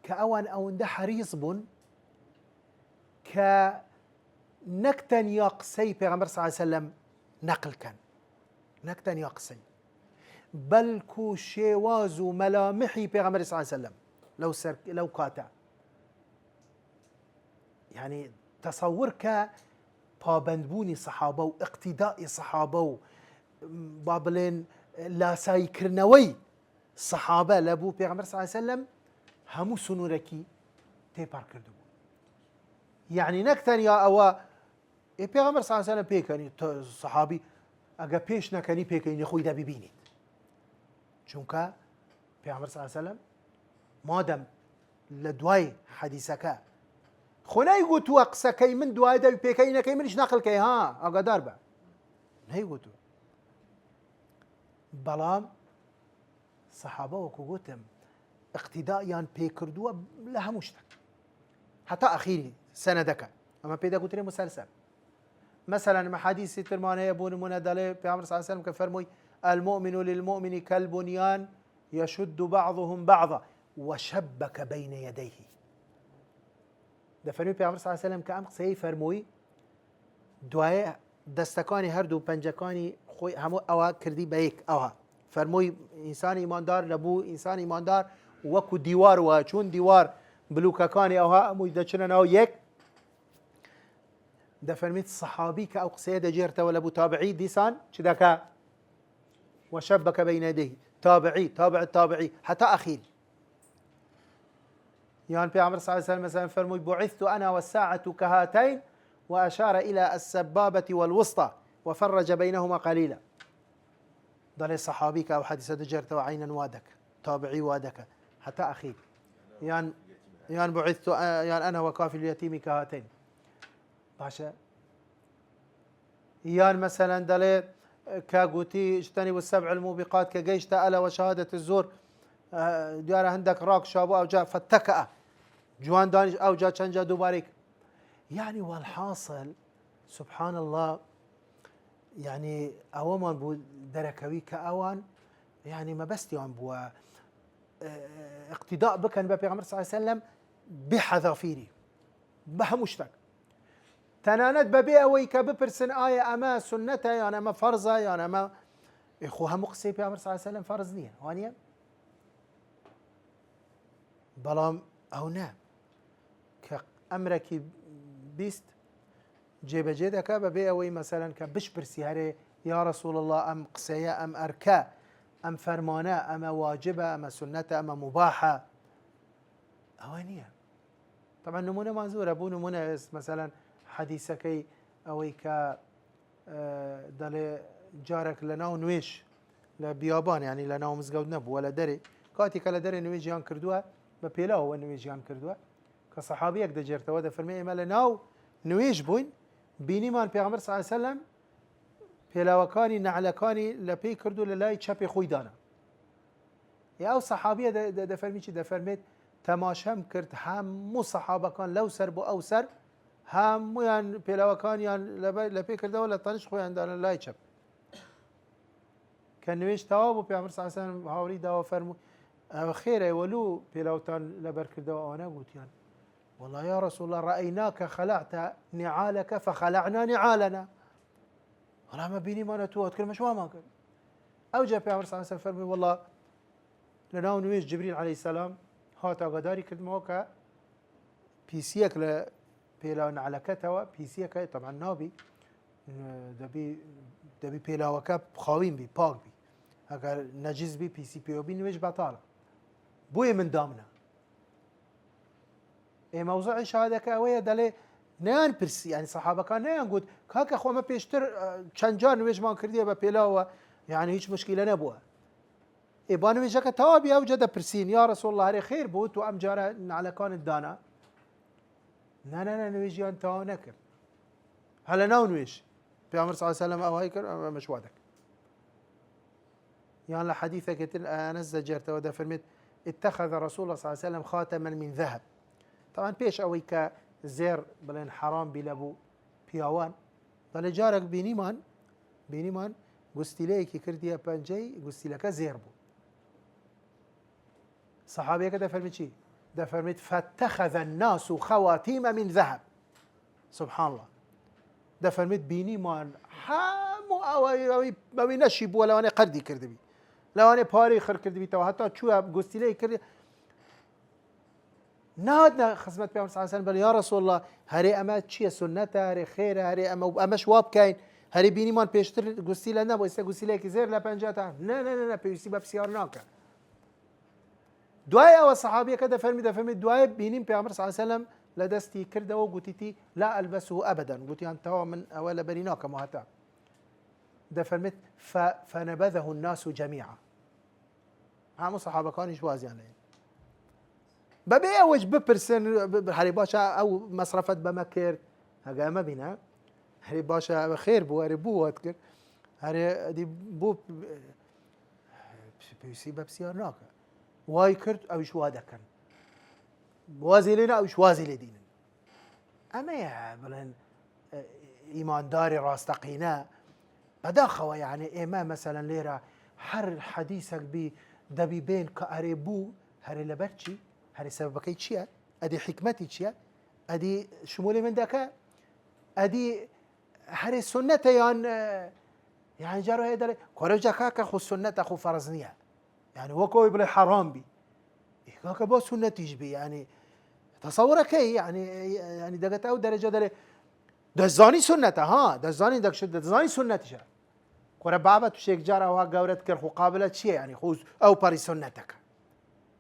كأوان أو ده حريص بن كنكتن يقسي پیغمبر صلى الله عليه وسلم نقل كان نكتن يقسي بل كو شواز ملامحي پیغمبر صلى الله عليه وسلم لو كاتع يعني تصورك پابندبوني صحابه واقتداء صحابه بابلين لا سايكرنوي صحابه لابو پیغمبر صلى الله عليه وسلم همو سنوركي تيبار كردو يعني نكتن يا أوا پیغمبر صلى الله عليه وسلم بيكني صحابي اگه پیش نکنی پیکنی خوی دا ببینید چونکه پیغمبر صلی الله علیه وسلم مادم لدوای حدیثك خناي قلت وقسكي من دواي دا بيكي نكي منش نقل كي ها اقدر با نهي قلت بلام صحابه وكو قلتم اقتداء يان بيكردوا لها مشتك حتى اخيري سندك اما بيدا قلت لي مسلسل مثلا محاديث ترمانه يبون من داله پیغمبر صلى الله عليه وسلم كفرموي المؤمن للمؤمن كالبنيان يشد بعضهم بعضا وشبك بين يديه ده فرمي پیغمبر صلى الله عليه وسلم كأم قصي فرموي دوای دستکانی هر دو پنجکانی خوی همو اوا کردی به یک اوا فرموی انسان ایماندار لبو انسان ایماندار وکو دیوار و چون دیوار بلوککانی اوها مو دچنن او یک ده فرميت الصحابي كأو قصيدة جيرته ولا أبو تابعي ديسان شذاك وشبك بين يديه تابعي تابع التابعي حتى أخير يعني في عمر صلى الله عليه وسلم مثلا فرمي بعثت أنا والساعة كهاتين وأشار إلى السبابة والوسطى وفرج بينهما قليلا ضل الصحابي كأو حديثة جيرته وعينا وادك تابعي وادك حتى أخير يعني بعثت يعني أنا وكافي اليتيم كهاتين باشا يان مثلا دلي كاغوتي اجتنبوا السبع الموبقات كجيش تألا وشهادة الزور ديار عندك راك شابو أو جاء فاتكأ جوان دانش أو جاء شنجا دوباريك يعني والحاصل سبحان الله يعني أوان بو دركوي كأوان يعني ما بس يوم بو اقتداء بك النبي محمد صلى الله عليه وسلم بحذافيري بهمشتك تنانت ببيئة ويكا ببرسن آية أما سنته يعني أما فرضه يعني أما إخوها مقصي بيامر صلى الله عليه وسلم فرض نية وانيا بلام أو نعم كأمرك بيست جيب جيدك ببيئة وي مثلا كبش برسي هاري يا رسول الله أم قصية أم أركاء أم فرمانة أم واجبة أم سنة أم مباحة أوانيا طبعا نمونة منظورة أبو نمونة مثلا حديثك أويك دل جارك لناو نويش لبيابان يعني لناو مزقود نبو ولا دري كاتي كلا دري نويش يان كردوها ببيلا هو نويش يان كردوها كصحابيك دجرت وده فرمي إما لناو نويش بوين بيني مان پیغمبر صلى الله عليه وسلم پیلاوکانی نعلکانی لپی کردو للای چپ خوی دانا یا او صحابیه ده فرمی چی ده فرمید تماشم کرد همو صحابه کان لو سر بو او سر همو یان پیلاوکان یان لپی کرده ولا تنش خوی اندانا لای چپ کن نویش توابو پیغمبر صلی الله علیه وسلم هاوری دوا فرمو خیره ولو پیلاوتان لبر کرده و آنه بود یان والله يا رسول الله رأيناك خلعت نعالك فخلعنا نعالنا والله ما بيني ما نتوه تكلم شو ما كان أو جاء في عمر صلى الله عليه وسلم والله لنا نويش جبريل عليه السلام هاتا قداري كد موكا بيسيك ل بيلا نعلكتها بيسيك طبعا نابي دبي دەبی پێلاوەکە خاوین بی پاک بی ئەگەر نەجیز بی PCPOB نوێژ بەتاڵە بۆیە من دامنە مەوزوعی شادەکە ئەوەیە دەڵێ نەیان پرسی ینی سەحابەکان نەیان گوت کاکە خۆمە پێشتر چەند جار نوێژمان کردیە بە پێلاوە یعنی هیچ مشکلە نەبووە با نوێژەکە تەواوی ئەوجە دەپرسین یا ڕەسوڵ الله هەرێ خێر بوو تو ئەم جارە نعلەکانت دانا نانە نوێژیان تەواو نەکرد هەلە ناو نوێژ پێغەمبەر صلی الله علیه و سلم ئەوەی کرد ئەمەش وا دەکرد یان لە حەدیثێکی تر ئەنەس دەجێرتەوە دەفەرمێت اتخذ رسول الله صلى الله عليه وسلم خاتما من ذهب طبعا پێش ئەوەی کە زێر بڵێن حەرام بی لەبوو پیاوان بەڵێ جارێک بینیمان گوستیلەیەکی کردیە پەنجەی گوستیلەکە زێر بوو سەحابەیەکە دەفەرمێت چی دەفەرمێت فاتخذ الناس خواتيم من ذهب سبحان الله دەفەرمێت بینیمان هەموو ئەوەی نەشی بووە لەوانەیە قەردی کردبی لەوانەیە پارەی خڕ کردبیتەوە هەتا چووە گوستیلەی کردی نهاتنا خزمەت پێغەمبەر صلی الله علیه و سلم بەڵێ یا ڕەسوڵ الله هەرێ ئەمە چییە سنەتە هەرێ خێرە هەرێ ئەمەش وا بکەین هەرێ بینیمان پێشتر گوستیلە نەبوو ئێستا گوستیلەیەکی زێر لە پەنجەتە نە پێویستی بە پرسیار ناکە دوای ئەوە سەحابیەکە دەفەرمێت دوایە بینیم پێغەمبەر صلی الله علیه و سلم لە دەستی کردەوە گوتیتی لا ئەلبەسه ئەبەدەن گوتیان تەواو من ئەوە لەبەری ناکەمەوە هەتا دەفەرمێت فنبذه الناس جميعا هەموو سەحابەکانیش وازیان لێ بەبێ ئەوەش بپرسن هەرێ باشە ئەو مەسرەفەت بەمە کرد هەگە ئەمە بینە هەرێ باشە خێر بوو هەرێ بوو وات کرد هەرێ بوو پێویستی بە پرسیار ناکە وای کرد ئەویش وا دەکەن وازی لێ ئەویش وازی لێ دینن ئەمەیە بڵێن ئیمانداری ڕاستەقینە بەداخەوە یعنی ئێمە مەسەلەن لێرە هەر حەدیثێک بی دەبی بێن کە ئەرێ بوو هەرێ لەبەر چی هەرێ سەبەبەکەی چییە ئەدی حکمەتی چییە ئەدی شمولی من دەکە ئەدی هەرێ سنەتە یان جار هەیە دەڵێ کۆرەجە کاکە خو سنەتە خو فەرز نییە يعني وەکەوەی بڵێ حەرام بی کاکە بۆ سنەتیش بی يعني تەسەوڕەکەی يعني دەگەتە ئەو دەرەجە دەڵێ دەزانی سنەتە ها دەزانی دەزانی سنەتیشە کۆرە بابە توشێک جار ئەوها گەورەت کرد خو قابلە چییە يعني خو ئەو پەڕی سنەتەکە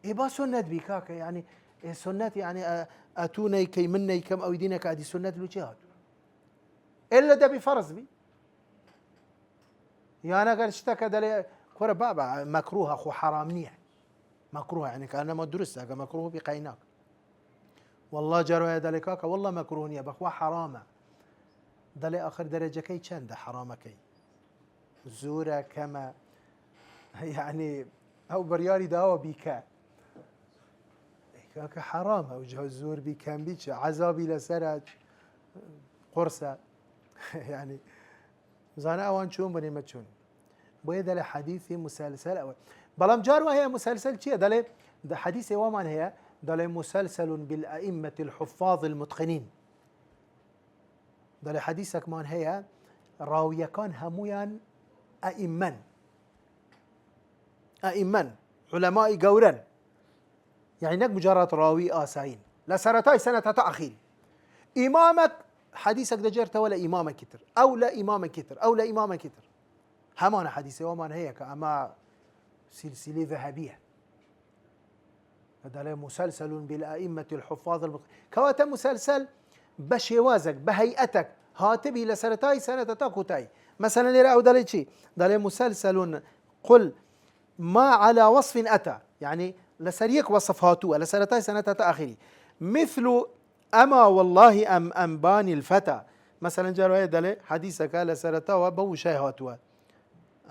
با سنت بی کاکە يعني سنت يعني ئەتوو نەیکەی من نەیکەم ئەوی دینەکە ئەدی سنت لو چی هاتووە ئێلە دەبی فەرز بی یان ئەگەر شتەکە دەڵێ کۆرە بابە مەکروهە خۆ حەرام نییە مەکروهە يعني کانەمە دروستە ئەگە مەکروه بی قەیناک والله جارۆیە دەڵێ کاکە والله مەکروه نییە بەخوا حەرامە دەڵێ ئاخر دەرەجەکەی چەندە حەرامەکەی زۆرە کەمە يعني ئەو بڕیاری داوە بیکە کاکە حەرامە ئەو زۆر بی کەم بی چە عەزابی لەسەرە قورسە يعني زانە ئەوان چۆن بنێمە چۆن بۆیە دەڵێ حەدیثی مسلسل ئەوە بەڵام جار وا هەیە مسلسل چییە دەڵێ حەدیثی وامان هەیە دەڵێ مسلسل بالأئمة الحفاظ المتقنين دەڵێ حەدیثێکمان هەیە ڕاویەکان هەمویان ئەئیمەن علەمای گەورەن يعني نەک مجرد ڕاوی ئاساین لە سەرەتای سەنەد هەتا ئەخیری ئیمامێک حەدیثێک دەجێرتەوە لە ئیمامێکی تر ئەو لە ئیمامێکی تر ئەو لە ئیمامێکی تر هەمانە حەدیثی وامان هەیە کە ئەمە سلسلەی ذەهەبیە دەڵێ مسلسل بالأئمة الحفاظ کەواتە مسلسل بە شێوازێک بە هەیئەتێک هاتبی لە سەرەتای سەنەد هەتا کۆتایی مثلا لێرە ئەو دەڵێ چی دەڵێ مسلسل قل ما على وصف أتى يعني لسر يك وصف هاتوه لسرتاي سنة تأخيري مثل أما والله أم أنباني الفتى مثلا جرى دلي حديثك لسرتا وبو شيء هاتوه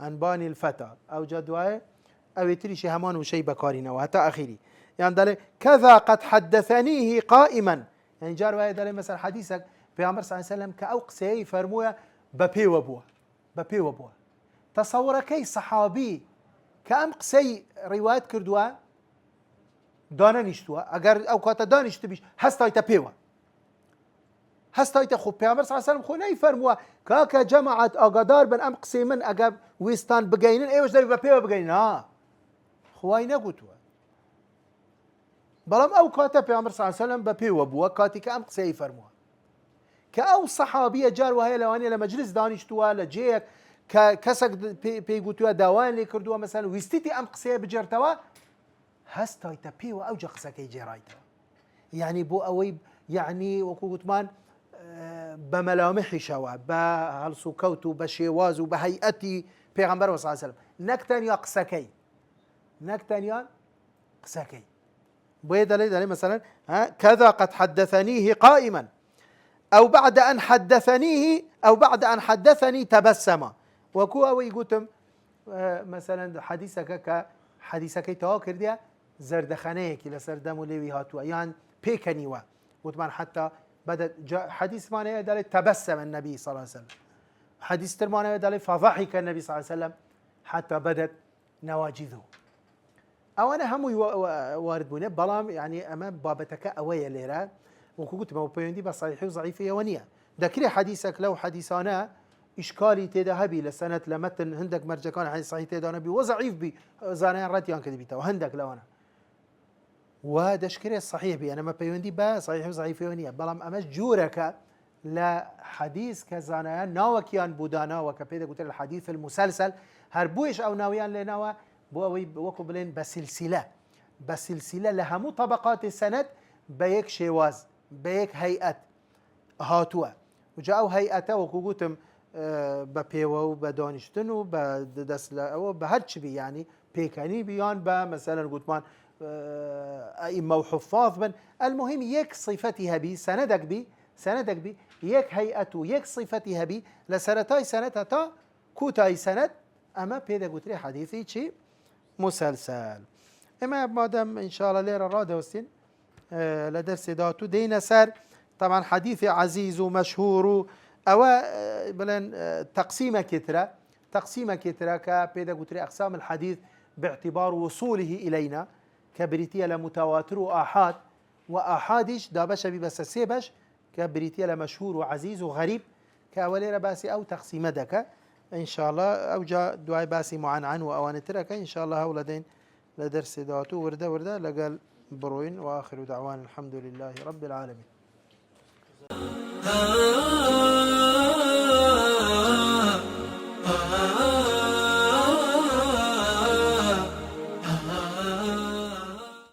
أنباني الفتى أو جدواه أو يتري شيء همان وشيء بكارينا وهتا أخيري يعني دلي كذا قد حدثنيه قائما يعني جرى دلي مثلا حديثك في عمر صلى الله عليه وسلم كأوقسي فرموه ببي وبوه تصور كي صحابي كأم قسي روايات كردوا دانا نشتوا اگر او کاتا دانشت بیش هستایت پیوا هستایت خوب پیامبر صلی الله علیه و سلم خو نفرموا کاکا جماعت آگادار بن ام قسیمن اگر ویستان بگینن ایوش داری با پیوا بگینن ها خوای نگوتوا بلام او کاتا پیامبر صلی الله علیه و سلم با پیوا بوا کاتی که ام قسی فرموا که او صحابیه جار وهي لوانی لمجلس دانشتوا لجيك کەسێک پێی گوتووە داوایان لێ کردووە مەسەن ویستیتی ئەم قسەیە بجێرتەوە هەستایتە پێوە ئەوجە قسەکەی جێڕایتەوە یعنی بۆ ئەوەی یعنی وەکو گوتمان بە مەلامحیشەوە بە هەڵس و کەوت و بە شێواز و بە هەیئەتی پێغەمبەر صلی الله علیه و سلم نەک تەنیا قسەکەی نەک تەنیا قسەکەی بۆیە دەڵێ مثلا كذا قد حدثنيه قائما أو بعد أن حدثنيه أو بعد أن حدثني تبسم وەکو ئەوەی گوتم مثلا حەدیسەکەی تەواو کردیە زەردەخەنەیەکی لەسەر دەم و لێوی هاتووە یان پێکەنیوە وتمان حتى بدأ حديث معناه دالي تبسم النبي صلى الله عليه وسلم حديث ترمانه دالي فضحك النبي صلى الله عليه وسلم حتى بدت نواجذه او انا هم وارد بونه بلام يعني امام بابتك اويا ليرا وكنت ما بيندي بصحيح وضعيف يونيه ذكري حديثك لو حديثانا اشكالي تذهبي لسنه لمتن هندك مرجع كان حديث صحيح تذا نبي وضعيف بي زانيان راتيان كذبيته وهندك لو انا ودشكري الصحيح بي أنا ما بيوندي با صحيح وضعيف يونية بلام أمش جورك لا حديث كزانا ناوكيان بودانا وكبيدا قلت الحديث المسلسل هربويش أو ناويان لناوا بوي وكو بلين بسلسلة لها مو طبقات السند بيك شواز بيك هيئة هاتوا وجاءوا هيئته وكو قلتم ببيوا وبدانشتن وبدسلا وبهرش بي يعني بيكاني بيان با مثلا قلت أئمة وحفاظ بن المهم يك صفتها بي سندك بي يك هيئته يك صفتها بي لسنتاي سنتها تا كوتاي سند أما بيدا قلت لي حديثي شيء مسلسل إما مادام إن شاء الله ليرة رادة وستين لدرس داتو دينا سر طبعا حديث عزيز ومشهور أو بلن تقسيمة كترة كبيدا قلت لي أقسام الحديث باعتبار وصوله إلينا كبريتيا لمتواتر وآحاد وآحادش دابش بس سيبش كبريتيا لمشهور وعزيز وغريب كأوليرا باسي أو تقسيم دكا إن شاء الله أو جاء دعاء باسي معن وأوان ترك إن شاء الله هولدين لدرس داتو وردة لقال بروين وآخر دعوان الحمد لله رب العالمين